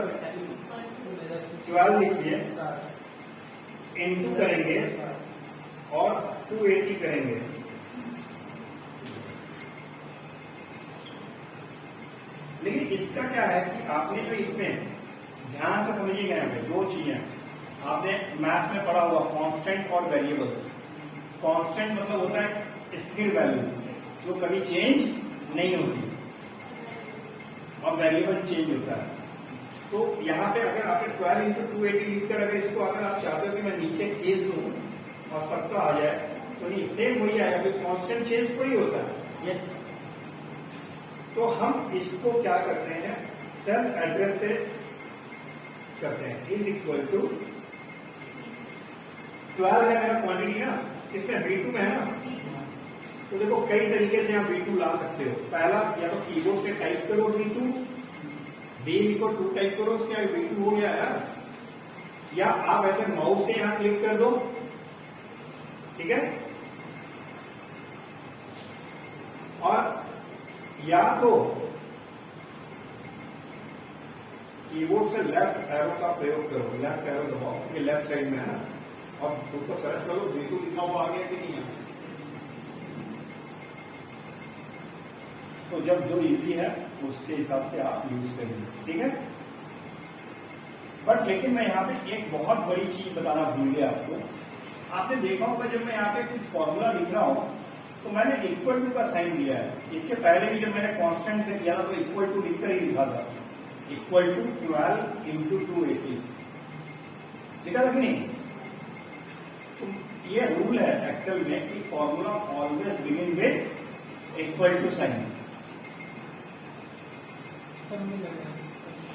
12 लिखिए, इनटू करेंगे और 280 करेंगे। लेकिन इसका क्या है कि आपने जो इसमें ध्यान से समझिएगा, यहाँ पे दो चीजें आपने मैथ में पढ़ा हुआ, कांस्टेंट और वेरिएबल्स। कांस्टेंट मतलब होता है स्थिर वैल्यू जो कभी चेंज नहीं होती, और वेरिएबल चेंज होता है। तो यहाँ पे अगर आपने 12 इंटू 280 लिखकर अगर इसको अगर आप चाहते हो कि मैं नीचे खींच दूं और सबका आ जाए, तो नहीं, सेम वही आएगा, कोई कांस्टेंट चेंज थोड़ी होता है। यस। तो हम इसको क्या करते हैं, सेल एड्रेस से करते हैं, इज इक्वल टू 12 है मेरा क्वांटिटी ना, इसमें B2 में है ना, तो देखो कई तरीके से आप B2 ला सकते हो। पहला, या तो कीबोर्ड से टाइप करो B2, B को 2 टाइप करो, उसके आगे B2 हो गया यार, या आप ऐसे माउस से यहां क्लिक कर दो, ठीक है। और या तो कीबोर्ड से लेफ्ट एरो का प्रयोग करो, लेफ्ट एरो दबाओ, ये लेफ्ट साइड में है ना, और उसको सर्च करो, B2 लिखा हुआ आ गया कि नहीं है। तो जब जो इजी है उसके हिसाब से आप यूज करेंगे, ठीक है। बट लेकिन मैं यहाँ पे एक बहुत बड़ी चीज बताना भूल गया आपको। आपने देखा होगा जब मैं यहाँ पे कुछ फॉर्मूला लिख रहा हूं तो मैंने इक्वल टू का साइन दिया है। इसके पहले भी जब मैंने कांस्टेंट से किया था तो इक्वल टू लिखकर ही लिखा था, इक्वल टू 12 इंटू 280 लिखा था कि नहीं। तो ये रूल है एक्सेल में कि formula always begin with equal to sign.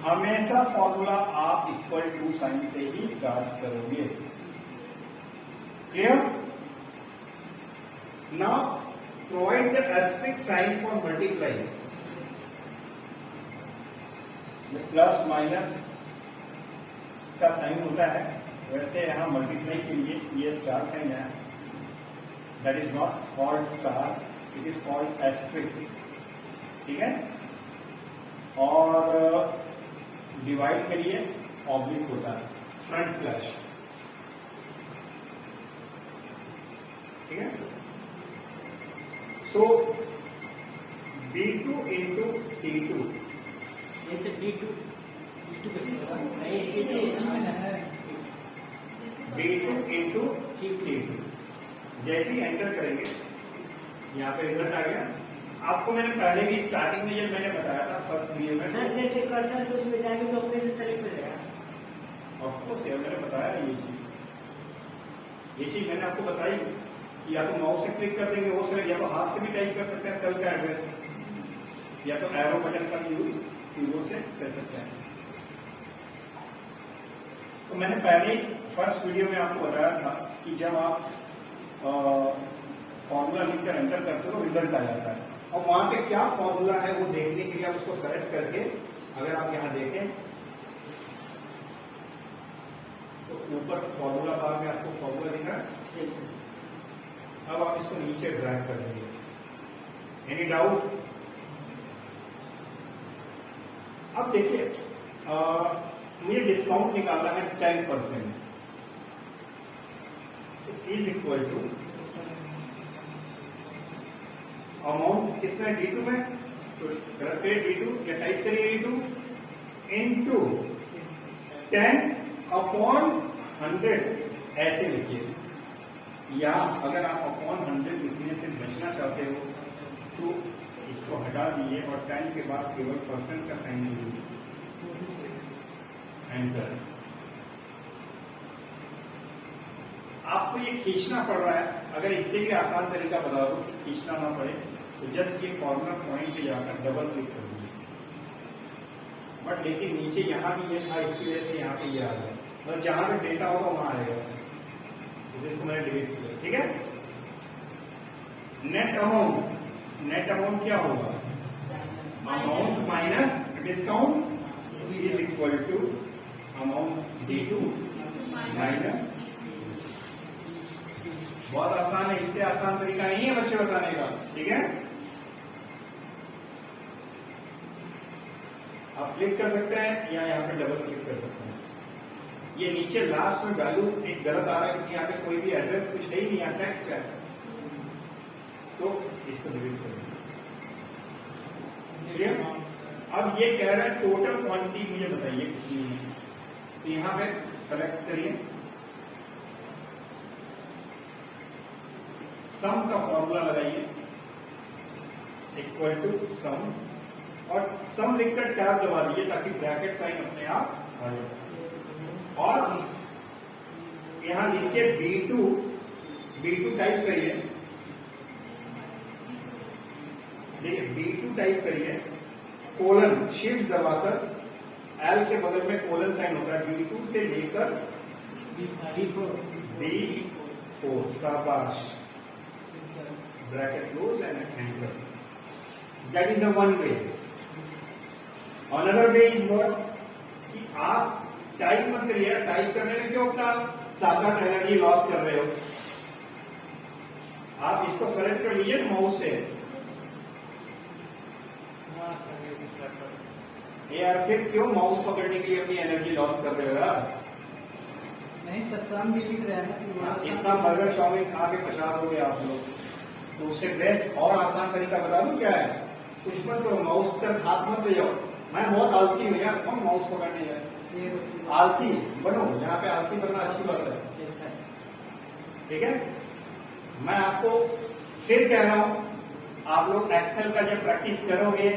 हमेशा फॉर्मूला आप इक्वल टू साइन से ही स्टार्ट करोगे, clear. Now provide the asterisk sign for multiply. Plus minus का साइन होता है, वैसे यहां मल्टीप्लाई के लिए ये स्टार साइन है, that is not called star, it is called asterisk, ठीक है। और डिवाइड के लिए ऑब्लिक होता है, फ्रंट स्लैश, ठीक है। सो B2 इंटू C2, जैसे B2 इंटू C2 जैसे ही एंटर करेंगे यहाँ पे रिजल्ट आ गया। आपको मैंने पहले भी स्टार्टिंग में जब मैंने बताया था फर्स्ट वीडियो में, सर जैसे कर्सर से उसमें जाएंगे तो अपने से सेलेक्ट हो जाएगा। ऑफकोर्स यार मैंने बताया ये चीज मैंने आपको बताई कि या तो माउस से क्लिक कर देंगे वो सेलेक्ट, या तो हाथ से भी टाइप कर सकते हैं सेल का एड्रेस, या तो एरो बटन का यूज कीबोर्ड से कर सकते हैं। तो मैंने पहले ही फर्स्ट वीडियो में आपको बताया था कि जब आप फॉर्मूला लिखकर एंटर करते हो तो रिजल्ट आ जाता है, और वहां पे क्या फॉर्मूला है वो देखने के लिए आप उसको सेलेक्ट करके अगर आप यहां देखें तो ऊपर फॉर्मूला बार में आपको फॉर्मूला दिख रहा है। अब आप इसको नीचे ड्रैग कर देंगे। Any doubt? अब देखिए मुझे डिस्काउंट निकालना है 10%, इज इक्वल टू अमाउंट किसमें, D2 में, तो सेलेक्ट करिए D2 या टाइप करिए D2 इंटू 10 अपॉन 100 ऐसे लिखिए, या अगर आप अपॉन 100 लिखने से बचना चाहते हो तो इसको हटा दीजिए और 10 के बाद केवल परसेंट का साइन दीजिए, एंटर। आपको ये खींचना पड़ रहा है, अगर इससे भी आसान तरीका बता दो कि खींचना ना पड़े तो जस्ट ये कॉर्नर पॉइंट पे जाकर डबल क्लिक कर दीजिए। बट लेकिन नीचे यहां भी ये था, इसकी वजह से यहाँ पे ये आ गया, मतलब जहां पे डेटा होगा वहां आएगा, इसको मैंने डिलीट किया, ठीक है। नेट अमाउंट क्या होगा, amount minus discount is equal to amount D2 minus. बहुत आसान है, इससे आसान तरीका नहीं है बच्चे बताने का, ठीक है। आप क्लिक कर सकते हैं या यहाँ पे डबल क्लिक कर सकते हैं। ये नीचे लास्ट में वैल्यू एक गलत आ रहा है क्योंकि यहाँ पे कोई भी एड्रेस कुछ है ही नहीं, यहाँ टेक्स्ट है, तो इसको डिलीट कर दीजिए। अब ये कह रहा है टोटल क्वांटिटी मुझे बताइए कितनी है, तो यहाँ पे सेलेक्ट करिए, सम का फॉर्मूला लगाइए इक्वल टू सम, और सम लिखकर टैब दबा दीजिए ताकि ब्रैकेट साइन अपने आप आ जाए। और यहां लिखिए B2 टाइप करिए, देखिए B2 टाइप करिए, कोलन शिफ्ट दबाकर L के बगल में कोलन साइन होता है, B2 से लेकर B4, शाबाश, bracket close and enter. That is one way. Another way is what, कि आप टाइप मत करिए, टाइप करने में क्यों अपना ताकत एनर्जी लॉस कर रहे हो। आप इसको सेलेक्ट कर लीजिए माउस से, यार फिर क्यों माउस पकड़ने के लिए अपनी एनर्जी लॉस कर रहे हो यार। नहीं सर, सम भी लिख रहे हैं ना, इतना बर्गर चाउमीन खा के पचा दोगे आप लोग, तो उससे बेस्ट और आसान तरीका बता दूं क्या है, कुछ मत करो, माउस पर हाथ मत ले जाओ। मैं बहुत आलसी हूँ यार, कौन माउस पकड़ने जाए, आलसी बनो, यहाँ पे आलसी बनना अच्छी बात है, ठीक है। मैं आपको फिर कह रहा हूं, आप लोग एक्सेल का जब प्रैक्टिस करोगे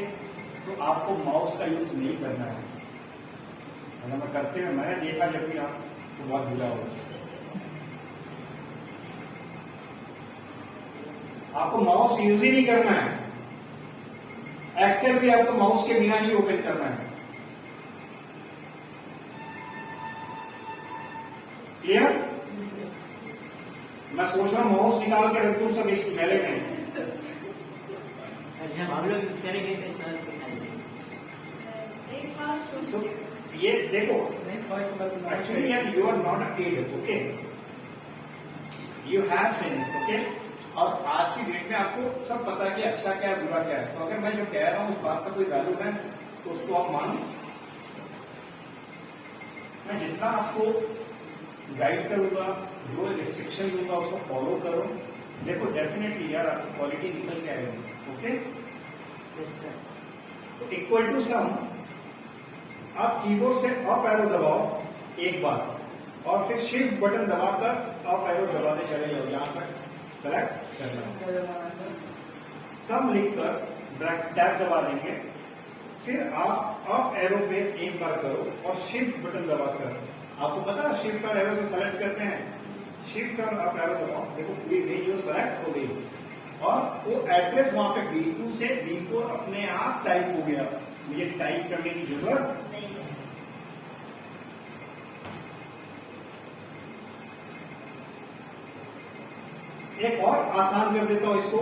तो आपको माउस का यूज नहीं करना है। अगर मैं करते हुए मैंने देखा जब भी आप, तो बहुत बुरा होगा। आपको माउस यूज ही नहीं करना है, एक्सेल भी आपको माउस के बिना ही ओपन करना है, क्लियर। मैं सोच रहा हूं माउस निकाल के रख दूं सब इस मेले में। जब हम लोग करेंगे तो ये देखो, एक्चुअली यार you are not a kid, okay, you have sense, okay. और आज की डेट में आपको सब पता है कि अच्छा क्या है बुरा क्या है, तो अगर मैं जो कह रहा हूं उस बात का कोई वैल्यू है तो उसको आप मानो। मैं जितना आपको गाइड करूंगा, जो रिस्ट्रिक्शन दूंगा उसको फॉलो करो, देखो डेफिनेटली यार आपकी क्वालिटी निकल के आएगी, ओके। तो इक्वल टू सम, आप कीबोर्ड से अप एरो दबाओ एक बार, और फिर शिफ्ट बटन दबाकर अप एरो दबाते चले जाओ, यहां तक सेलेक्ट करना, सम लिखकर टैब दबा देंगे, फिर आप अप एरो प्रेस एक बार करो और शिफ्ट बटन दबाकर, आपको पता है शिफ्ट और एरो से सेलेक्ट करते हैं, शिफ्ट और अप एरो दबाओ, देखो पूरी रेंज जो सेलेक्ट हो गई, और वो एड्रेस वहां पे B2 से B4 अपने आप टाइप हो गया, मुझे टाइप करने की जरूरत नहीं है। एक और आसान कर देता हूं इसको,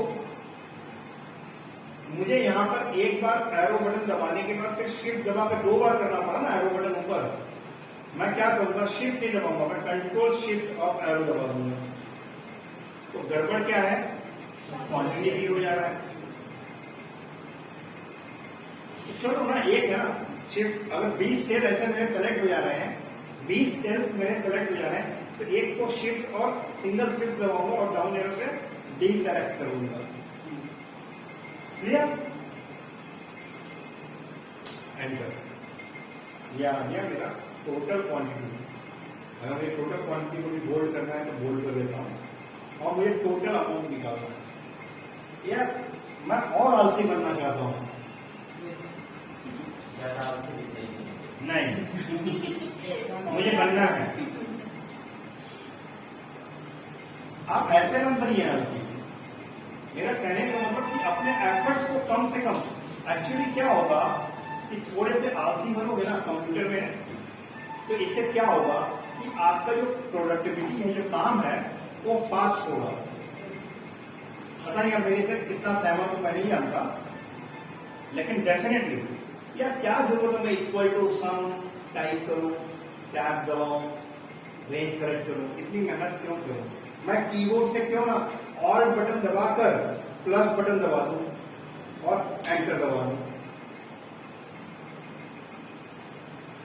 मुझे यहां पर एक बार एरो बटन दबाने के बाद फिर शिफ्ट दबाकर 2 बार करना पड़ा ना एरो बटन ऊपर, मैं क्या करूंगा, शिफ्ट नहीं दबाऊंगा, मैं कंट्रोल शिफ्ट अप एरो दबा दूंगा, तो गड़बड़ क्या है, क्वांटिटी भी हो जा रहा है। तो चलो ना, एक है ना शिफ्ट, अगर 20 सेल ऐसे मेरे सेलेक्ट हो जा रहे हैं, 20 सेल्स मेरे सेलेक्ट हो जा रहे हैं, तो एक को शिफ्ट और सिंगल शिफ्ट दबाऊंगा और डाउन एरो से डीसेलेक्ट करूंगा, क्लियर। एंटर, यह आ गया मेरा टोटल क्वांटिटी। अगर ये टोटल क्वांटिटी को भी बोल्ड करना है तो बोल्ड कर देता हूं, और मुझे टोटल अमाउंट निकालना है। यार मैं और आलसी बनना चाहता हूं, नहीं मुझे बनना है, आप ऐसे मत बनिए आलसी। मेरा कहने का मतलब कि अपने एफर्ट्स को कम से कम, एक्चुअली क्या होगा कि थोड़े से आलसी बनोगे ना कंप्यूटर में, तो इससे क्या होगा कि आपका जो प्रोडक्टिविटी है, जो काम है, वो फास्ट होगा। पता नहीं आप मेरे से कितना सहमत हो, मैं नहीं जानता, लेकिन डेफिनेटली यार क्या जरूरत है मैं इक्वल टू सम टाइप करूं, टैब दबाऊं, रेंज सेलेक्ट करूं, इतनी मेहनत क्यों करूं? मैं कीबोर्ड से क्यों ना ऑल्ट बटन दबाकर प्लस बटन दबा दूं और एंटर दबा दूं।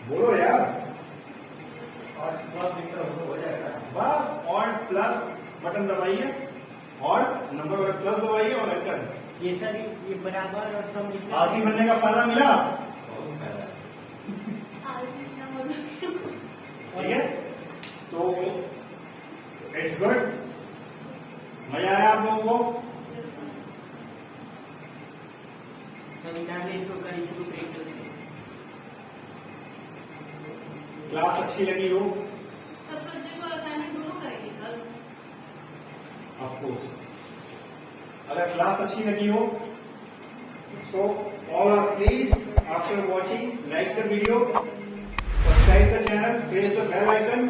बोलो यार, हो जाएगा। बस ऑल्ट प्लस बटन दबाइए, ऑल्ट नंबर और प्लस दबाइए और एंटर। ये सर ये बराबर और सब लिखना आलसी बनने का फायदा मिला, ठीक है? तो इट्स गुड, मजा आया आप लोगों को? संविधान ने इसको कर इसको प्रिंट कर दिया। क्लास अच्छी लगी हो? सब प्रोजेक्ट और असाइनमेंट दोनों करेंगे कल। ऑफ कोर्स, अगर क्लास अच्छी लगी हो so all are please after watching like the video, subscribe the channel, press the bell icon